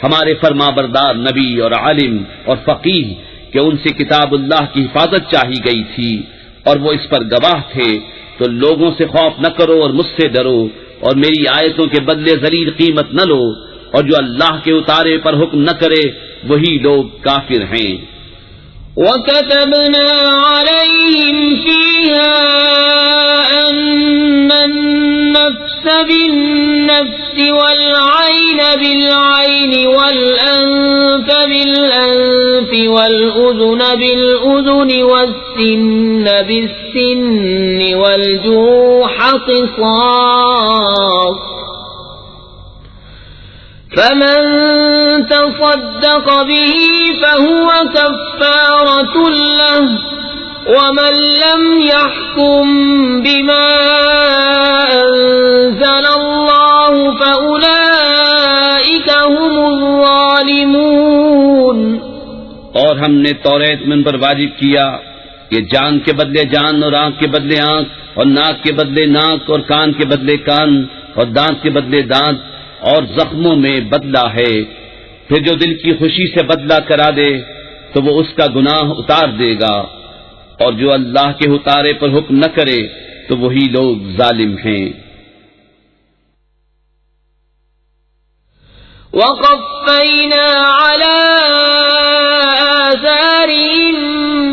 ہمارے فرما بردار نبی اور عالم اور فقیہ کہ ان سے کتاب اللہ کی حفاظت چاہی گئی تھی اور وہ اس پر گواہ تھے، تو لوگوں سے خوف نہ کرو اور مجھ سے ڈرو اور میری آیتوں کے بدلے ذلیل قیمت نہ لو، اور جو اللہ کے اتارے پر حکم نہ کرے وہی لوگ کافر ہیں۔ وَكَتَبْنَا عَلَيْهِمْ فِيهَا أَنَّ النَّفْسَ بِالنَّفْسِ وَالْعَيْنَ بِالْعَيْنِ وَالْأَنفَ بِالْأَنفِ وَالْأُذُنَ بِالْأُذُنِ وَالسِّنَّ بِالسِّنِّ وَالْجُرُوحَ قِصَاصٌ فَمَن تَصَدَّقَ بِهِ فَهُوَ كَفَّارَةٌ لَّهُ وَمَن لَّمْ يَحْكُم بِمَا أَنزَلَ اللَّهُ فَأُولَئِكَ هُمُ الظَّالِمُونَ۔ اور ہم نے توریت میں ان پر واجب کیا کہ جان کے بدلے جان اور آنکھ کے بدلے آنکھ اور ناک کے بدلے ناک اور کان کے بدلے کان اور دانت کے بدلے دانت اور زخموں میں بدلہ ہے، پھر جو دل کی خوشی سے بدلہ کرا دے تو وہ اس کا گناہ اتار دے گا، اور جو اللہ کے اتارے پر حکم نہ کرے تو وہی لوگ ظالم ہیں۔ وَقَفَّيْنَا عَلَى آثَارِهِم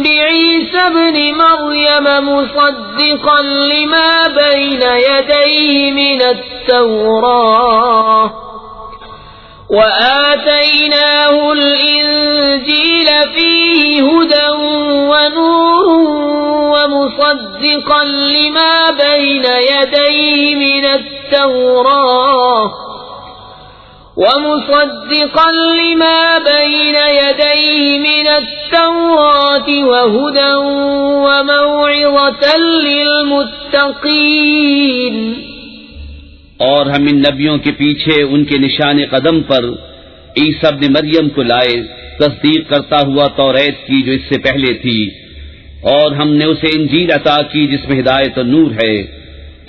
بِعِيسَى ابْنِ مَرْيَمَ مُصَدِّقًا لِّمَا بَيْنَ يَدَيْهِ مِنَ التَّوْرَاةِ وَآتَيْنَاهُ الْإِنجِيلَ فِيهِ هُدًى وَنُورٌ وَمُصَدِّقًا لِّمَا بَيْنَ يَدَيْهِ مِنَ التَّوْرَاةِ وَهُدًى وَمَوْعِظَةً لِّلْمُتَّقِينَ۔ اور ہم ان نبیوں کے پیچھے ان کے نشان قدم پر عیسیٰ ابن مریم کو لائے، تصدیق کرتا ہوا توریت کی جو اس سے پہلے تھی، اور ہم نے اسے انجیل عطا کی جس میں ہدایت اور نور ہے،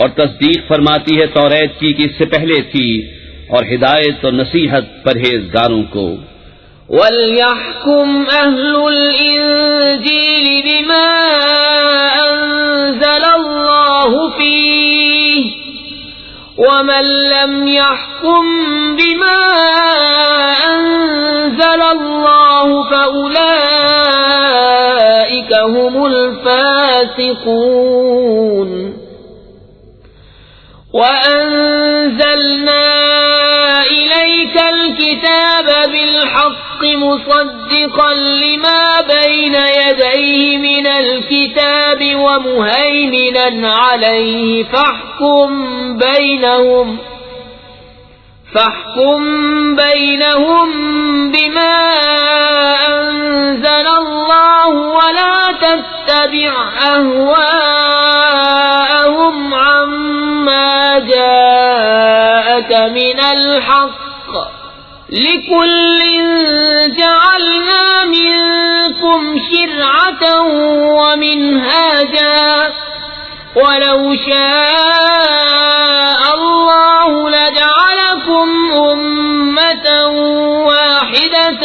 اور تصدیق فرماتی ہے توریت کی کہ اس سے پہلے تھی، اور ہدایت اور نصیحت پرہیزگاروں کو۔ وَلْيَحْكُمْ أَهْلُ الْإِنجِيلِ بِمَا أَنزَلَ اللَّهُ فِيهِ وَمَن لَّمْ يَحْكُم بِمَا أَنزَلَ اللَّهُ فَأُولَئِكَ هُمُ الْفَاسِقُونَ۔ وَأَنزَلْنَا إِلَيْكَ الْكِتَابَ بِالْحَقِّ مُصَدِّقًا لِمَا بَيْنَ يَدَيْهِ مِنَ الْكِتَابِ وَمُهَيْمِنًا عَلَيْهِ فَاحْكُم بَيْنَهُم بِمَا أَنزَلَ اللَّهُ وَلَا تَتَّبِعْ أَهْوَاءَهُمْ عَمَّا جَاءَكَ مِنَ الْحَقِّ ۚ لِكُلٍّ جَعَلْنَا مِنكُمْ شِرْعَةً وَمِنْهَاجًا ۚ وَلَوْ شَاءَ اللَّهُ لَجَعَلَكُمْ أُمَّةً وَاحِدَةً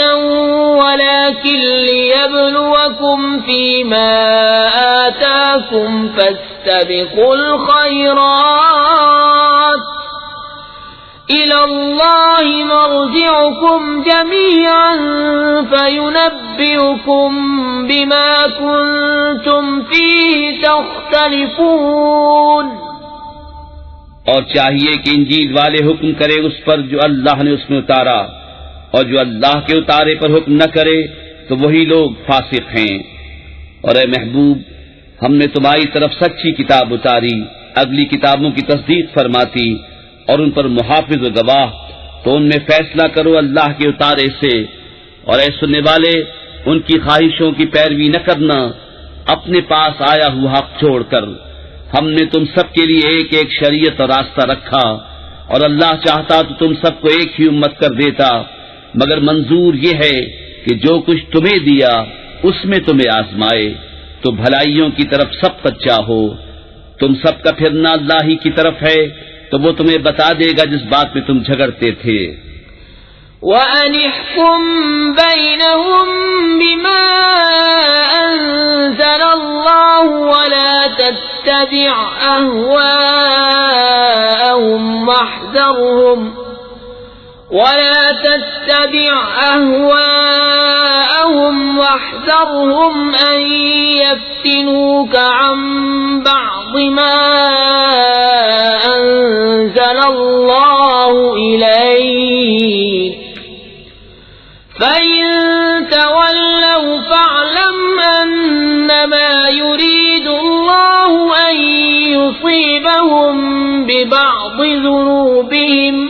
وَلَكِن لِّيَبْلُوَكُمْ فِيمَا آتَاكُمْ فَاسْتَبِقُوا الْخَيْرَاتِ ۚ إِلَى اللَّهِ مَرْجِعُكُمْ جَمِيعًا فَيُنَبِّئُكُم بِمَا كُنتُمْ فِيهِ تَخْتَلِفُونَ۔ اور چاہیے کہ انجیل والے حکم کرے اس پر جو اللہ نے اس میں اتارا، اور جو اللہ کے اتارے پر حکم نہ کرے تو وہی لوگ فاسق ہیں۔ اور اے محبوب، ہم نے تمہاری طرف سچی کتاب اتاری، اگلی کتابوں کی تصدیق فرماتی اور ان پر محافظ و گواہ، تو ان میں فیصلہ کرو اللہ کے اتارے سے، اور اے سننے والے ان کی خواہشوں کی پیروی نہ کرنا اپنے پاس آیا ہوا حق چھوڑ کر۔ ہم نے تم سب کے لیے ایک ایک شریعت اور راستہ رکھا، اور اللہ چاہتا تو تم سب کو ایک ہی امت کر دیتا، مگر منظور یہ ہے کہ جو کچھ تمہیں دیا اس میں تمہیں آزمائے، تو بھلائیوں کی طرف سب سچا ہو۔ تم سب کا پھرنا اللہ ہی کی طرف ہے، تو وہ تمہیں بتا دے گا جس بات میں تم جھگڑتے تھے۔ وَأَنِ احْكُم بَيْنَهُم بِمَا أَنزَلَ اللَّهُ وَلَا تَتَّبِعْ أَهْوَاءَهُمْ وَاحْذَرْهُمْ أَن يَفْتِنُوكَ عَن بَعْضِ مَا أَنزَلَ اللَّهُ إِلَيْكَ ۖ فَإِن تَوَلَّوْا فَاعْلَمْ أَنَّمَا يُرِيدُ اللَّهُ أَن يُصِيبَهُم بِبَعْضِ ذُنُوبِهِمْ ۗ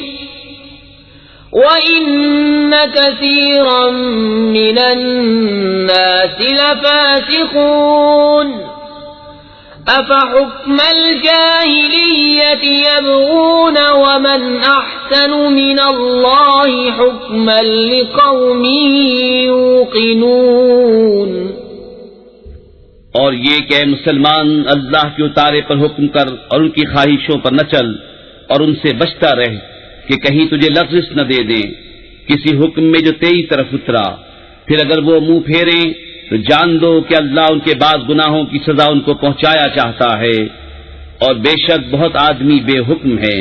وَإِنَّ كَثِيرًا مِّنَ النَّاسِ لَفَاسِقُونَ۔ أَفَحُكْمَ الْجَاهِلِيَّةِ يَبْغُونَ وَمَنْ أَحْسَنُ مِنَ اللَّهِ حُكْمًا لِقَوْمٍ يُوقِنُونَ۔ اور یہ کہ اے مسلمان اللہ کے اتارے پر حکم کر اور ان کی خواہشوں پر نہ چل، اور ان سے بچتا رہ کہ کہیں تجھے لغزش نہ دے دیں کسی حکم میں جو تیری طرف اترا، پھر اگر وہ منہ پھیریں تو جان دو کہ اللہ ان کے بعض گناہوں کی سزا ان کو پہنچایا چاہتا ہے، اور بے شک بہت آدمی بے حکم ہے۔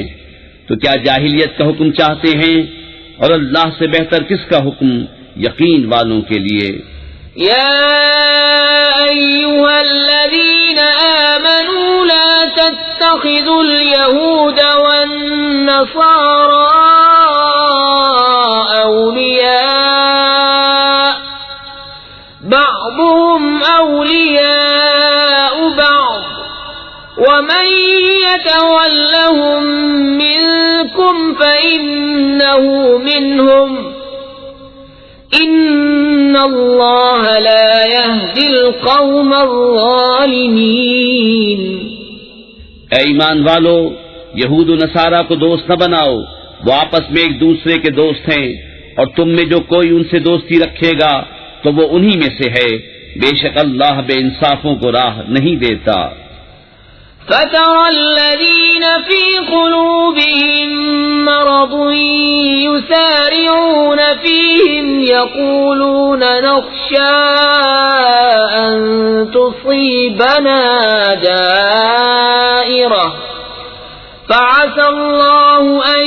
تو کیا جاہلیت کا حکم چاہتے ہیں؟ اور اللہ سے بہتر کس کا حکم یقین والوں کے لیے؟ یا ایھا الذین آمنوا لا تتخذوا اليہود والنصارى اولیاء بعضهم اولیاء بعض ومن يتولهم منكم فإنه منهم ان اللہ لا يهدي القوم الظالمین۔ اے ایمان والو، یہود و نصارہ کو دوست نہ بناؤ، وہ آپس میں ایک دوسرے کے دوست ہیں، اور تم میں جو کوئی ان سے دوستی رکھے گا تو وہ انہی میں سے ہے، بے شک اللہ بے انصافوں کو راہ نہیں دیتا۔ فَتَرَى الَّذِينَ فِي قُلُوبِهِم مَّرَضٌ يُسَارِعُونَ فِيهِمْ يَقُولُونَ نَخْشَىٰ أَن تُصِيبَنَا دَائِرَةٌ فَعَسَى اللَّهُ أَن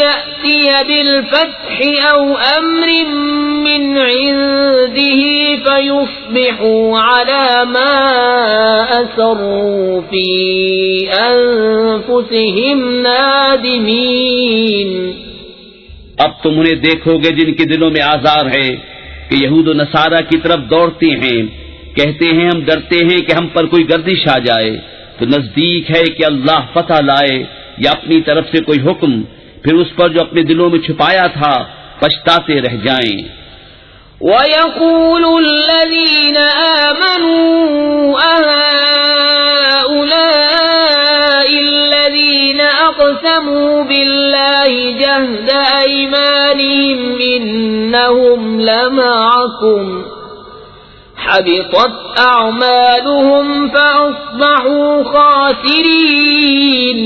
يَأْتِيَ بِالْفَتْحِ أَوْ أَمْرٍ مِّنْ عِندِهِ فَيُصْبِحُوا عَلَى مَا أَسَرُّوا فِي أَنفُسِهِمْ نَادِمِينَ۔ اب تم انہیں دیکھو گے جن کے دلوں میں آزار ہے کہ یہود و نصارہ کی طرف دوڑتے ہیں، کہتے ہیں ہم ڈرتے ہیں کہ ہم پر کوئی گردش آ جائے، تو نزدیک ہے کہ اللہ فتح لائے یا اپنی طرف سے کوئی حکم، پھر اس پر جو اپنے دلوں میں چھپایا تھا پچھتاتے رہ جائیں۔ وَيَقُولُ الَّذِينَ آمَنُوا أَهَٰؤُلَاءِ الَّذِينَ أَقْسَمُوا بِاللَّهِ جَهْدَ أَيْمَانِهِمْ إِنَّهُمْ لَمَعَكُمْ حبطت اعمالهم فاصبحوا خاسرین۔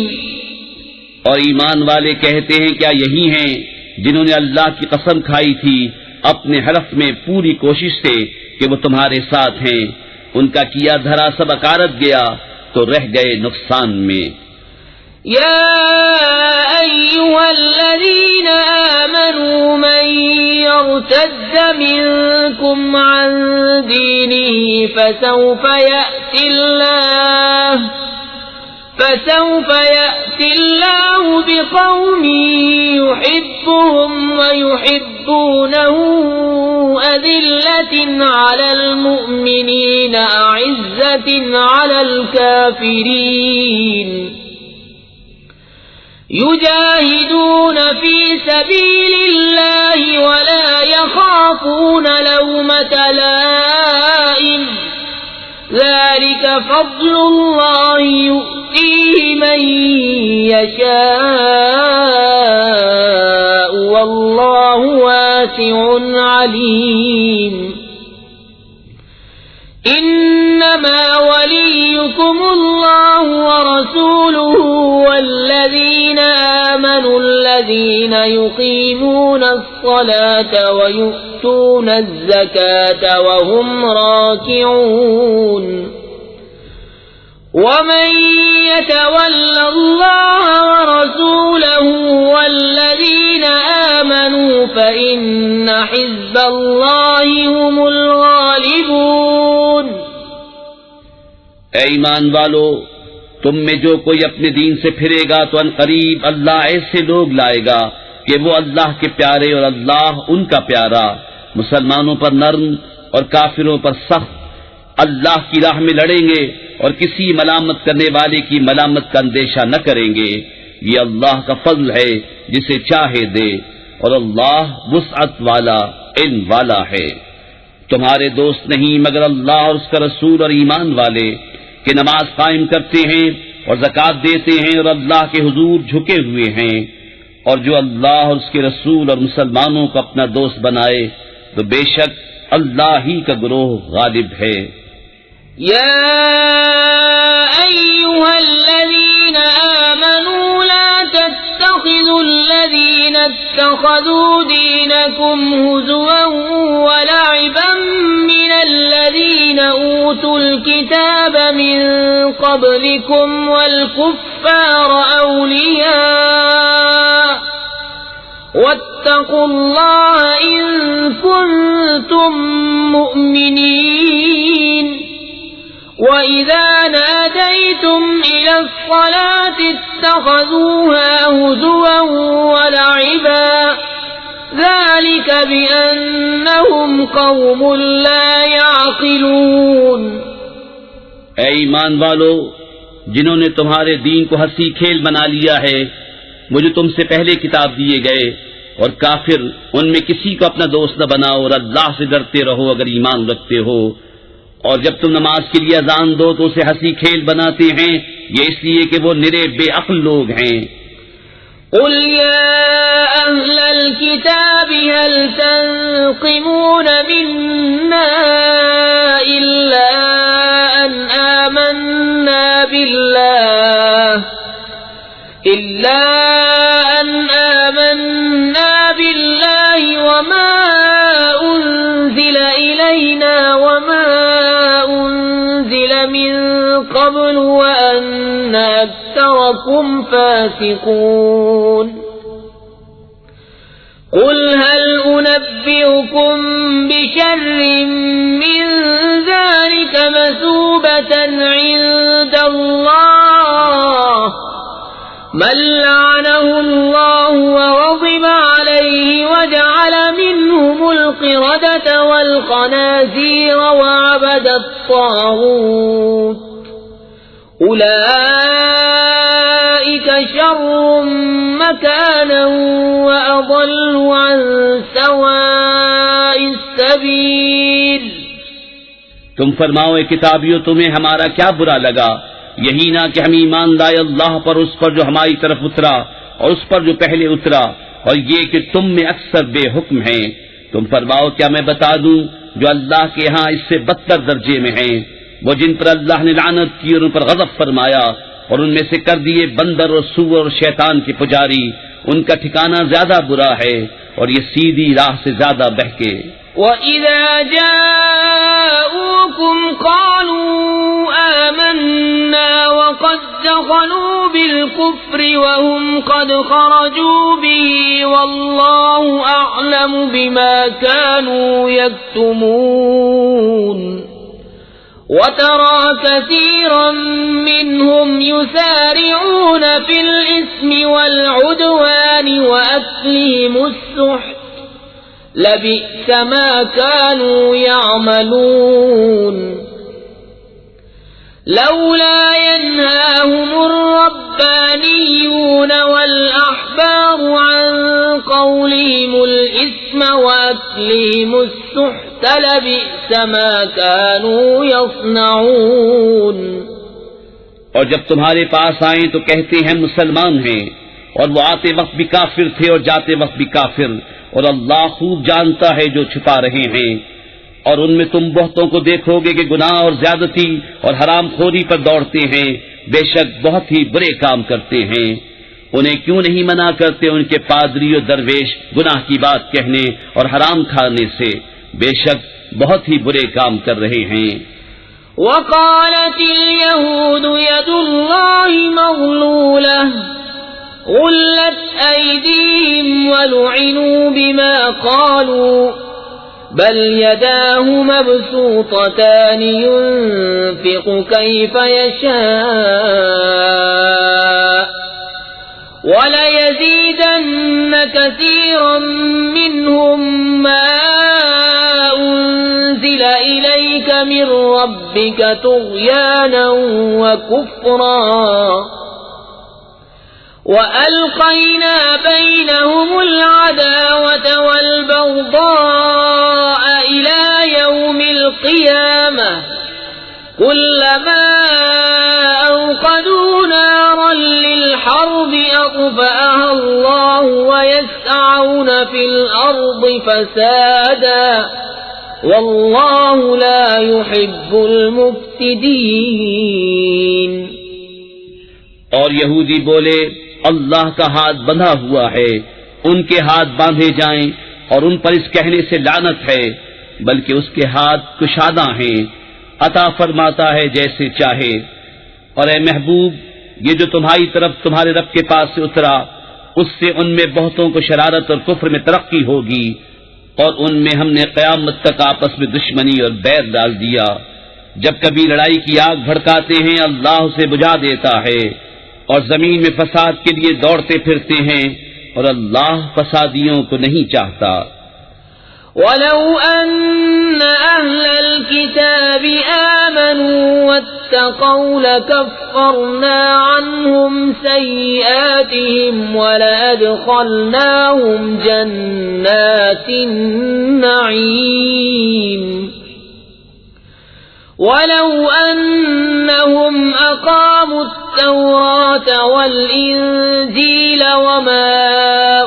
اور ایمان والے کہتے ہیں کیا یہی ہیں جنہوں نے اللہ کی قسم کھائی تھی اپنے حلف میں پوری کوشش سے کہ وہ تمہارے ساتھ ہیں، ان کا کیا دھرا سب اکارت گیا تو رہ گئے نقصان میں۔ یا ایھا الذین آمنوا من يرتد منكم عن دينه فسوف يأتي الله بقوم يحبهم ويحبونه أذلة على المؤمنين أعزة على الكافرين يجاهدون في سبيل الله ولا يخافون لومة لائم ذلك فضل الله يؤتيه من يشاء والله واسع عليم۔ انما وليكم الله ورسوله والذين آمنوا الذين يقيمون الصلاة ويؤتون الزكاة وهم راكعون ومن يتول الله ورسوله والذين آمنوا فإن حزب الله هم الغالبون۔ اے ایمان والو، تم میں جو کوئی اپنے دین سے پھرے گا تو ان قریب اللہ ایسے لوگ لائے گا کہ وہ اللہ کے پیارے اور اللہ ان کا پیارا، مسلمانوں پر نرم اور کافروں پر سخت، اللہ کی راہ میں لڑیں گے اور کسی ملامت کرنے والے کی ملامت کا اندیشہ نہ کریں گے۔ یہ اللہ کا فضل ہے جسے چاہے دے، اور اللہ وسعت والا علم والا ہے۔ تمہارے دوست نہیں مگر اللہ اور اس کا رسول اور ایمان والے کہ نماز قائم کرتے ہیں اور زکوٰۃ دیتے ہیں اور اللہ کے حضور جھکے ہوئے ہیں، اور جو اللہ اور اس کے رسول اور مسلمانوں کو اپنا دوست بنائے تو بے شک اللہ ہی کا گروہ غالب ہے۔ یا ایھا الذین آمنوا لا تتخذوا الذین اتخذوا دینکم ہزوا ولعبا من الذین اوتوا الکتاب من قبلکم والکفار اولیاء واتقوا اللہ ان کنتم مؤمنین۔ وَإِذَا نَادَيْتُمْ إِلَى الصَّلَاةِ اتَّخَذُوهَا هُزُوًا وَلَعِبًا ذَلِكَ بِأَنَّهُمْ قَوْمٌ لَا يَعْقِلُونَ۔ اے ایمان والو، جنہوں نے تمہارے دین کو ہنسی کھیل بنا لیا ہے، وہ جو تم سے پہلے کتاب دیے گئے، اور کافر ان میں کسی کو اپنا دوست نہ بناؤ اور اللہ سے ڈرتے رہو اگر ایمان رکھتے ہو، اور جب تم نماز کے لیے اذان دو تو اسے ہنسی کھیل بناتے ہیں، یہ اس لیے کہ وہ نرے بے عقل لوگ ہیں۔ قل يا أهل الكتاب هل تنقمون منا إلا أن آمنا بالله وما أنزل إلينا وما أنزل من قبل وأن أكثركم فاسقون قل هل أنبئكم بشر من ذلك مثوبة عند الله من لعنه الله وغضب عليه وجعل منهم القردة والخنازير وعبد الطاغوت أولئك شر مكانا وأضل عن سواء السبيل۔ تم فرماؤ اے کتابیوں تمہیں ہمارا کیا برا لگا، یہی نہ کہ ہم ایمان لائے اللہ پر، اس پر جو ہماری طرف اترا اور اس پر جو پہلے اترا، اور یہ کہ تم میں اکثر بے حکم ہیں۔ تم فرماؤ کیا میں بتا دوں جو اللہ کے ہاں اس سے بدتر درجے میں ہیں، وہ جن پر اللہ نے لعنت کی اور ان پر غضب فرمایا اور ان میں سے کر دیے بندر اور سور اور شیطان کے پجاری، ان کا ٹھکانہ زیادہ برا ہے اور یہ سیدھی راہ سے زیادہ بہکے۔ وَإِذَا جَاءُوكُمْ قَالُوا آمَنَّا وَقَدْ دَخَلُوا بِالْكُفْرِ وَهُمْ قَدْ خَرَجُوا بِهِ وَاللَّهُ أَعْلَمُ بِمَا كَانُوا يَكْتُمُونَ وَتَرَى كَثِيرًا مِّنْهُمْ يُسَارِعُونَ فِي الْإِثْمِ وَالْعُدْوَانِ وَأَكْلِهِمُ السُّحْتَ لبئس ما كانوا يعملون لولا ينهاهم الربانيون والأحبار عن قولهم الإثم وأكلهم السحت لبئس ما كانوا يصنعون۔ اور جب تمہارے پاس آئیں تو کہتے ہیں مسلمان ہیں، اور وہ آتے وقت بھی کافر تھے اور جاتے وقت بھی کافر، اور اللہ خوب جانتا ہے جو چھپا رہے ہیں۔ اور ان میں تم بہتوں کو دیکھو گے کہ گناہ اور زیادتی اور حرام خوری پر دوڑتے ہیں، بے شک بہت ہی برے کام کرتے ہیں۔ انہیں کیوں نہیں منع کرتے ان کے پادری اور درویش گناہ کی بات کہنے اور حرام کھانے سے، بے شک بہت ہی برے کام کر رہے ہیں۔ وقالت اليهود يد الله مغلولة غلت أيديهم ولعنوا بما قالوا بل يداه مبسوطتان ينفق كيف يشاء وليزيدن كثيرا منهم ما أنزل إليك من ربك طغيانا وكفرا وألقينا بينهم العداوة والبغضاء إلى يوم القيامة كلما أوقدوا نارا للحرب أطفأها الله ويسعون في الأرض فسادا والله لا يحب المفسدين۔ اور یہودی بولے اللہ کا ہاتھ بندھا ہوا ہے، ان کے ہاتھ باندھے جائیں، اور ان پر اس کہنے سے لعنت ہے، بلکہ اس کے ہاتھ کشادہ ہیں، عطا فرماتا ہے جیسے چاہے۔ اور اے محبوب، یہ جو تمہاری طرف تمہارے رب کے پاس سے اترا، اس سے ان میں بہتوں کو شرارت اور کفر میں ترقی ہوگی، اور ان میں ہم نے قیامت تک آپس میں دشمنی اور بیر ڈال دیا۔ جب کبھی لڑائی کی آگ بھڑکاتے ہیں اللہ اسے بجھا دیتا ہے، اور زمین میں فساد کے لیے دوڑتے پھرتے ہیں، اور اللہ فسادیوں کو نہیں چاہتا۔ وَلَوْ أَنَّ أَهْلَ الْكِتَابِ آمَنُوا وَاتَّقَوْا لَكَفَّرْنَا عَنْهُمْ سَيِّئَاتِهِمْ وَلَأَدْخَلْنَاهُمْ جَنَّاتِ النَّعِيمِ ولو أنهم أقاموا التوراة والإنجيل وما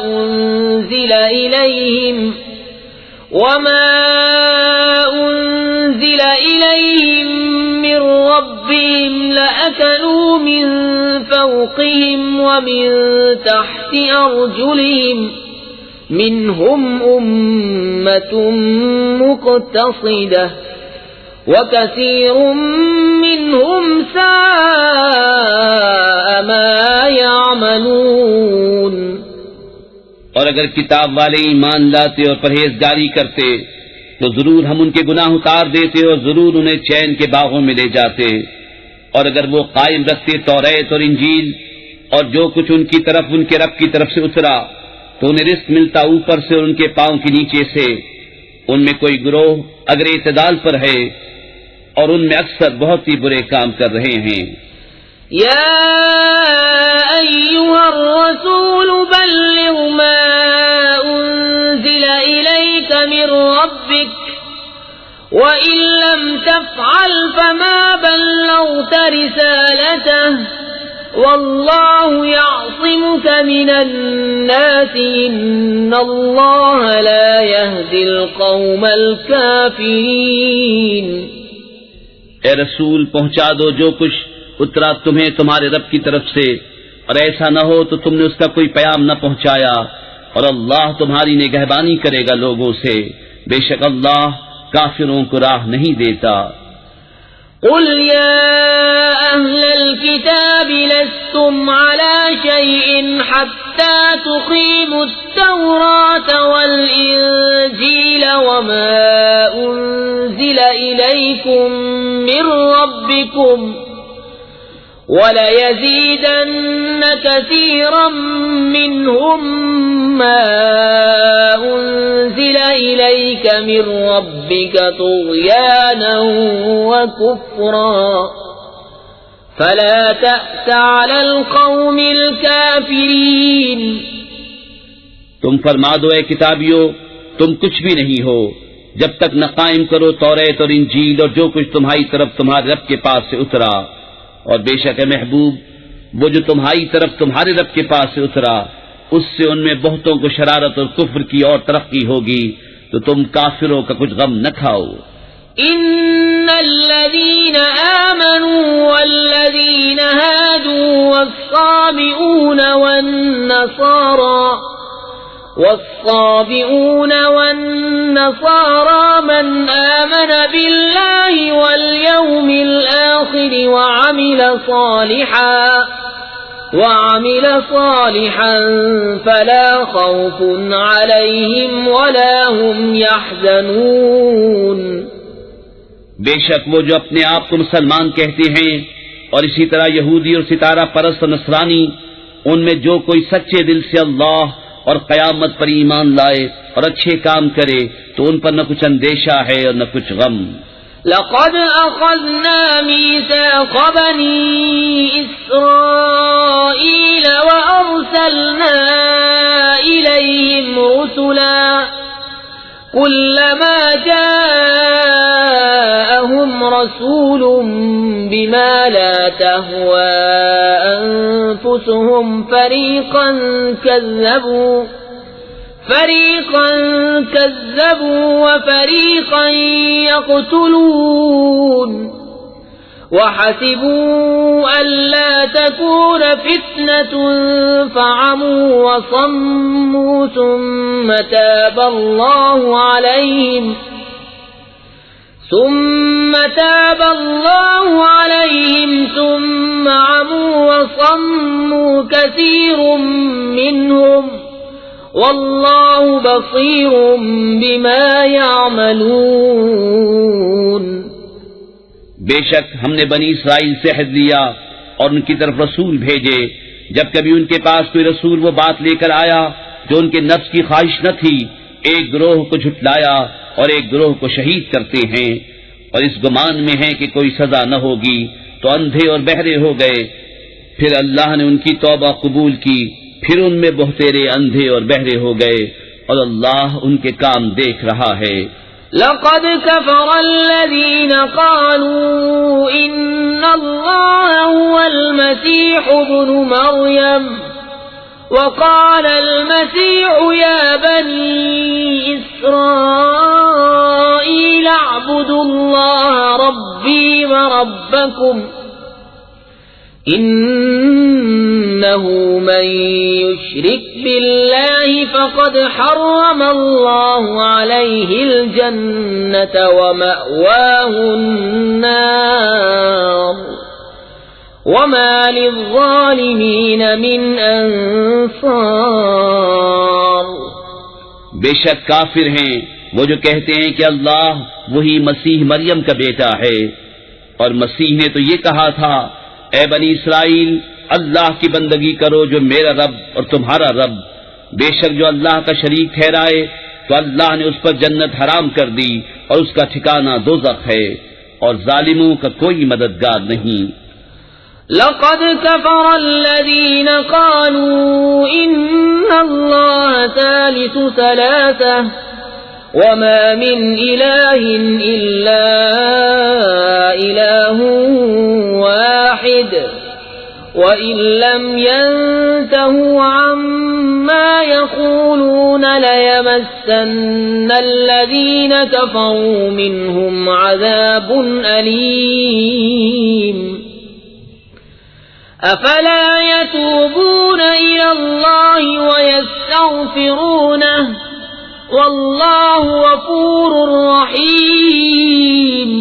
أنزل إليهم من ربهم لأكلوا من فوقهم ومن تحت أرجلهم منهم أمة مقتصدة وكثير منهم ساء ما يعملون۔ اور اگر کتاب والے ایمان لاتے اور پرہیزگاری کرتے تو ضرور ہم ان کے گناہ اتار دیتے اور ضرور انہیں چین کے باغوں میں لے جاتے، اور اگر وہ قائم رکھتے توریت اور انجیل اور جو کچھ ان کی طرف ان کے رب کی طرف سے اترا تو انہیں رزق ملتا اوپر سے اور ان کے پاؤں کے نیچے سے۔ ان میں کوئی گروہ اگر اعتدال پر ہے اور ان میں اکثر بہت ہی برے کام کر رہے ہیں۔ یا ایھا الرسول بلغ ما انزل الیک من ربک وإن لم تفعل فما بلغت رسالته والله يعصمك من الناس إن الله لا يهدي القوم الكافرين۔ اے رسول پہنچا دو جو کچھ اترا تمہیں تمہارے رب کی طرف سے، اور ایسا نہ ہو تو تم نے اس کا کوئی پیام نہ پہنچایا، اور اللہ تمہاری نگہبانی کرے گا لوگوں سے، بے شک اللہ کافروں کو راہ نہیں دیتا۔ قل يا أهل الكتاب لستم على شيء حتى تقيموا التوراة والإنجيل وما أنزل إليكم من ربكم وَلَيَزِيدَنَّ كَثِيرًا مِّنْهُمْ مَا أُنزِلَ إِلَيْكَ مِن رَّبِّكَ طُغْيَانًا وَكُفْرًا فَلَا تَأْسَ عَلَى الْقَوْمِ الْكَافِرِينَ۔ تم فرما دو اے کتابیو، تم کچھ بھی نہیں ہو جب تک نہ قائم کرو توریت اور انجیل اور جو کچھ تمہاری طرف تمہارے رب کے پاس سے اترا، اور بے شک محبوب وہ جو تمہاری طرف تمہارے رب کے پاس سے اترا اس سے ان میں بہتوں کو شرارت اور کفر کی اور ترقی ہوگی، تو تم کافروں کا کچھ غم نہ کھاؤ۔ ان الذين آمنوا والذين هادوا والصابئون والنصارى من آمن بالله واليوم الآخر وعمل صالحا فلا خوف عليهم ولا هم يحزنون۔ بے شک وہ جو اپنے آپ کو مسلمان کہتے ہیں اور اسی طرح یہودی اور ستارہ پرست اور نصرانی، ان میں جو کوئی سچے دل سے اللہ اور قیامت پر ایمان لائے اور اچھے کام کرے تو ان پر نہ کچھ اندیشہ ہے اور نہ کچھ غم۔ لقد أخذنا ميثاق بني إسرائيل وأرسلنا إليهم رسلا كلما جاءهم رسول بما لا تهوى أنفسهم فريقا كذبوا وفريقا يقتلون وحسبوا ألا تكون فتنة فعموا وصموا ثم تاب الله عليهم ثم عموا وصموا كثير منهم واللہ بصیر بما يعملون۔ بے شک ہم نے بنی اسرائیل سے عہد لیا اور ان کی طرف رسول بھیجے، جب کبھی ان کے پاس کوئی رسول وہ بات لے کر آیا جو ان کے نفس کی خواہش نہ تھی، ایک گروہ کو جھٹلایا اور ایک گروہ کو شہید کرتے ہیں، اور اس گمان میں ہیں کہ کوئی سزا نہ ہوگی تو اندھے اور بہرے ہو گئے، پھر اللہ نے ان کی توبہ قبول کی، پھر ان میں بہتیرے اندھے اور بہرے ہو گئے، اور اللہ ان کے کام دیکھ رہا ہے۔ لقد كفر الذين قالوا إن الله هو المسيح ابن مريم وقال المسيح يا بني إسرائيل اعبدوا الله ربي وربكم إنه من يشرك بالله فقد حرم الله عليه الجنة ومأواه النار وما للظالمين من انصار. بے شک کافر ہیں وہ جو کہتے ہیں کہ اللہ وہی مسیح مریم کا بیٹا ہے، اور مسیح نے تو یہ کہا تھا اے بنی اسرائیل اللہ کی بندگی کرو جو میرا رب اور تمہارا رب، بے شک جو اللہ کا شریک ٹھہرائے تو اللہ نے اس پر جنت حرام کر دی اور اس کا ٹھکانہ دوزخ ہے، اور ظالموں کا کوئی مددگار نہیں. لقد كفر الذين قالوا إن الله ثالث ثلاثة وما من إله إلا إله واحد وإن لم ينتهوا عما يقولون ليمسن الذين كفروا منهم عذاب أليم. أفلا يتوبون إلى الله ويستغفرونه والله غفور رحيم.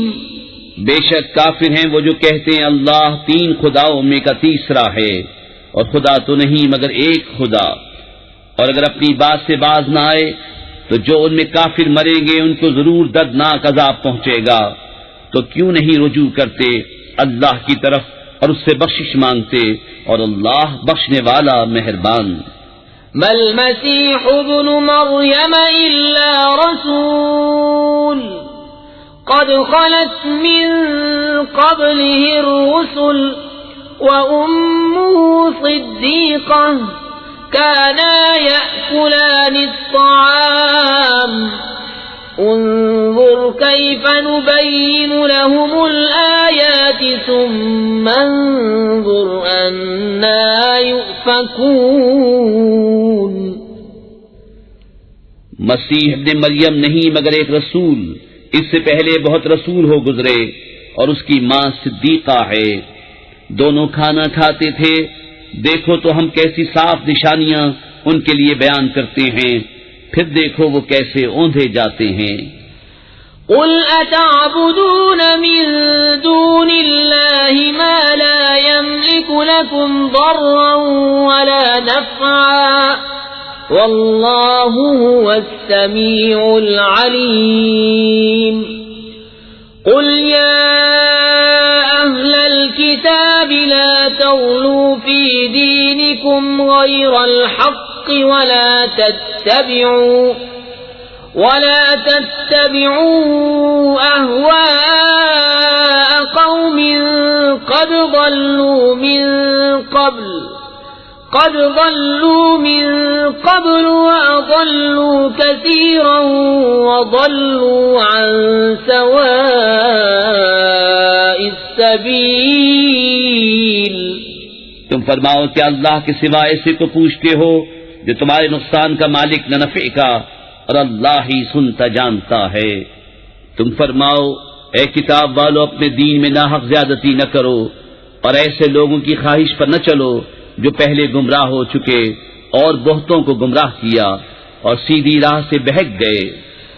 بے شک کافر ہیں وہ جو کہتے ہیں اللہ تین خداؤں میں کا تیسرا ہے، اور خدا تو نہیں مگر ایک خدا، اور اگر اپنی بات سے باز نہ آئے تو جو ان میں کافر مریں گے ان کو ضرور دردناک عذاب پہنچے گا. تو کیوں نہیں رجوع کرتے اللہ کی طرف اور اس سے بخشش مانگتے، اور اللہ بخشنے والا مہربان. ما المسيح ابن مريم إلا رسول قد خلت من قبله الرسل وأمه صديقة كانا يأكلان الطعام انظر كيف نبين لهم الآيات ثم انظر أنا يؤفكون. مسیح ابن مریم نہیں مگر ایک رسول، اس سے پہلے بہت رسول ہو گزرے، اور اس کی ماں صدیقہ ہے، دونوں کھانا کھاتے تھے. دیکھو تو ہم کیسی صاف نشانیاں ان کے لیے بیان کرتے ہیں، پھر دیکھو وہ کیسے اوندھے جاتے ہیں. قل اتعبدون من دون الله ما لا يملك لكم ضرا ولا نفعا والله هو السميع العليم. قل يا أهل الكتاب لا تغلوا في دينكم غير الحق ولا تتبعوا أهواء قوم قد ضلوا من قبل وأضلوا كثيرا وضلوا عن سواء السبيل. تم فرماؤ کہ اللہ کے سوا ایسے کو پوچھتے ہو جو تمہارے نقصان کا مالک نہ نفع کا، اور اللہ ہی سنتا جانتا ہے. تم فرماؤ اے کتاب والو اپنے دین میں ناحق زیادتی نہ کرو، اور ایسے لوگوں کی خواہش پر نہ چلو جو پہلے گمراہ ہو چکے اور بہتوں کو گمراہ کیا اور سیدھی راہ سے بہک گئے.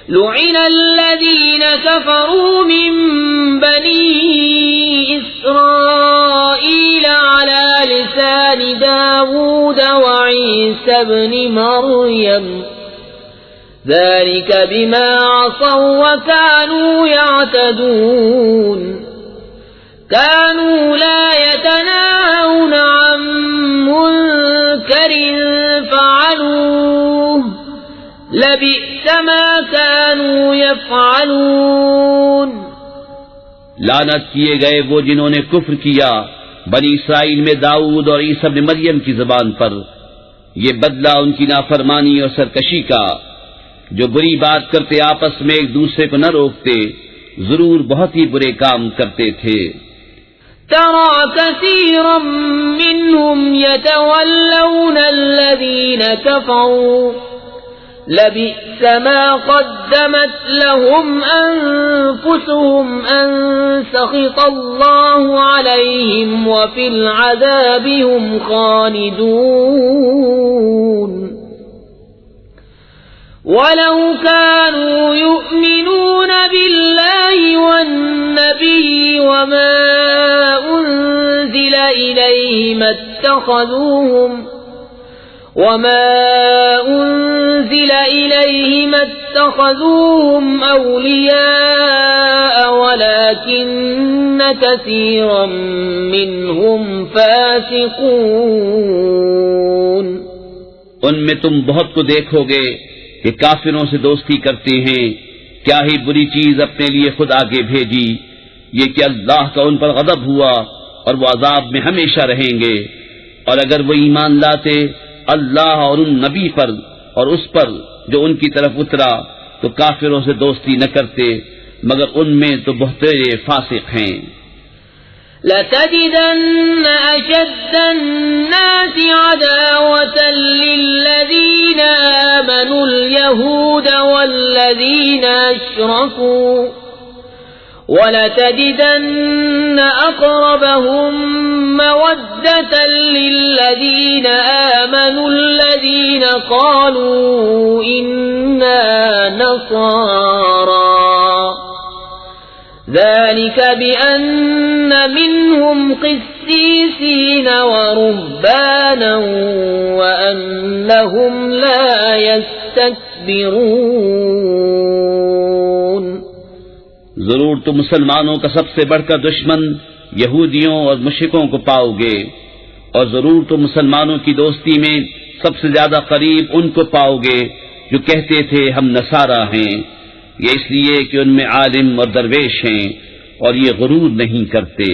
لعن الذين كفروا من بني إسرائيل على لسان داود وعيسى بن مريم ذلك بما عصوا وكانوا يعتدون. كانوا لا يتناهون عن منكر فعلوه لبئس ما كانوا يفعلون. لعنت کیے گئے وہ جنہوں نے کفر کیا بنی اسرائیل میں داؤد اور عیسیٰ ابن مریم کی زبان پر، یہ بدلہ ان کی نافرمانی اور سرکشی کا. جو بری بات کرتے آپس میں ایک دوسرے کو نہ روکتے، ضرور بہت ہی برے کام کرتے تھے۔ ترى كثيرا منهم يتولون الذين كفروا لبئس ما قدمت لهم أنفسهم أن سخط الله عليهم وفي العذاب هم خالدون ولو كانوا يؤمنون بالله والنبي وما أنزل إليه ما اتخذوهم أولياء ولكن كثيرا منهم فاسقون۔ ان میں تم بہت کو دیکھو گے کہ کافروں سے دوستی کرتے ہیں، کیا ہی بری چیز اپنے لیے خود آگے بھیجی، یہ کہ اللہ کا ان پر غضب ہوا اور وہ عذاب میں ہمیشہ رہیں گے۔ اور اگر وہ ایمان لاتے اللہ اور ان نبی پر اور اس پر جو ان کی طرف اترا تو کافروں سے دوستی نہ کرتے، مگر ان میں تو بہترے فاسق ہیں۔ لَتَجِدَنَّ أَشَدَّ النَّاسِ عَدَاوَةً لِّلَّذِينَ آمَنُوا الْيَهُودَ وَالَّذِينَ أَشْرَكُوا وَلَتَجِدَنَّ أَقْرَبَهُم مَّوَدَّةً لِّلَّذِينَ آمَنُوا الَّذِينَ قَالُوا إِنَّا نَصَارَىٰ ذلك بأن منهم قسيسين ورهبانا وأنهم لا يستكبرون۔ ضرور تم مسلمانوں کا سب سے بڑھ کر دشمن یہودیوں اور مشرکوں کو پاؤ گے، اور ضرور تم مسلمانوں کی دوستی میں سب سے زیادہ قریب ان کو پاؤ گے جو کہتے تھے ہم نصارہ ہیں، یہ اس لیے کہ ان میں عالم اور درویش ہیں اور یہ غرور نہیں کرتے۔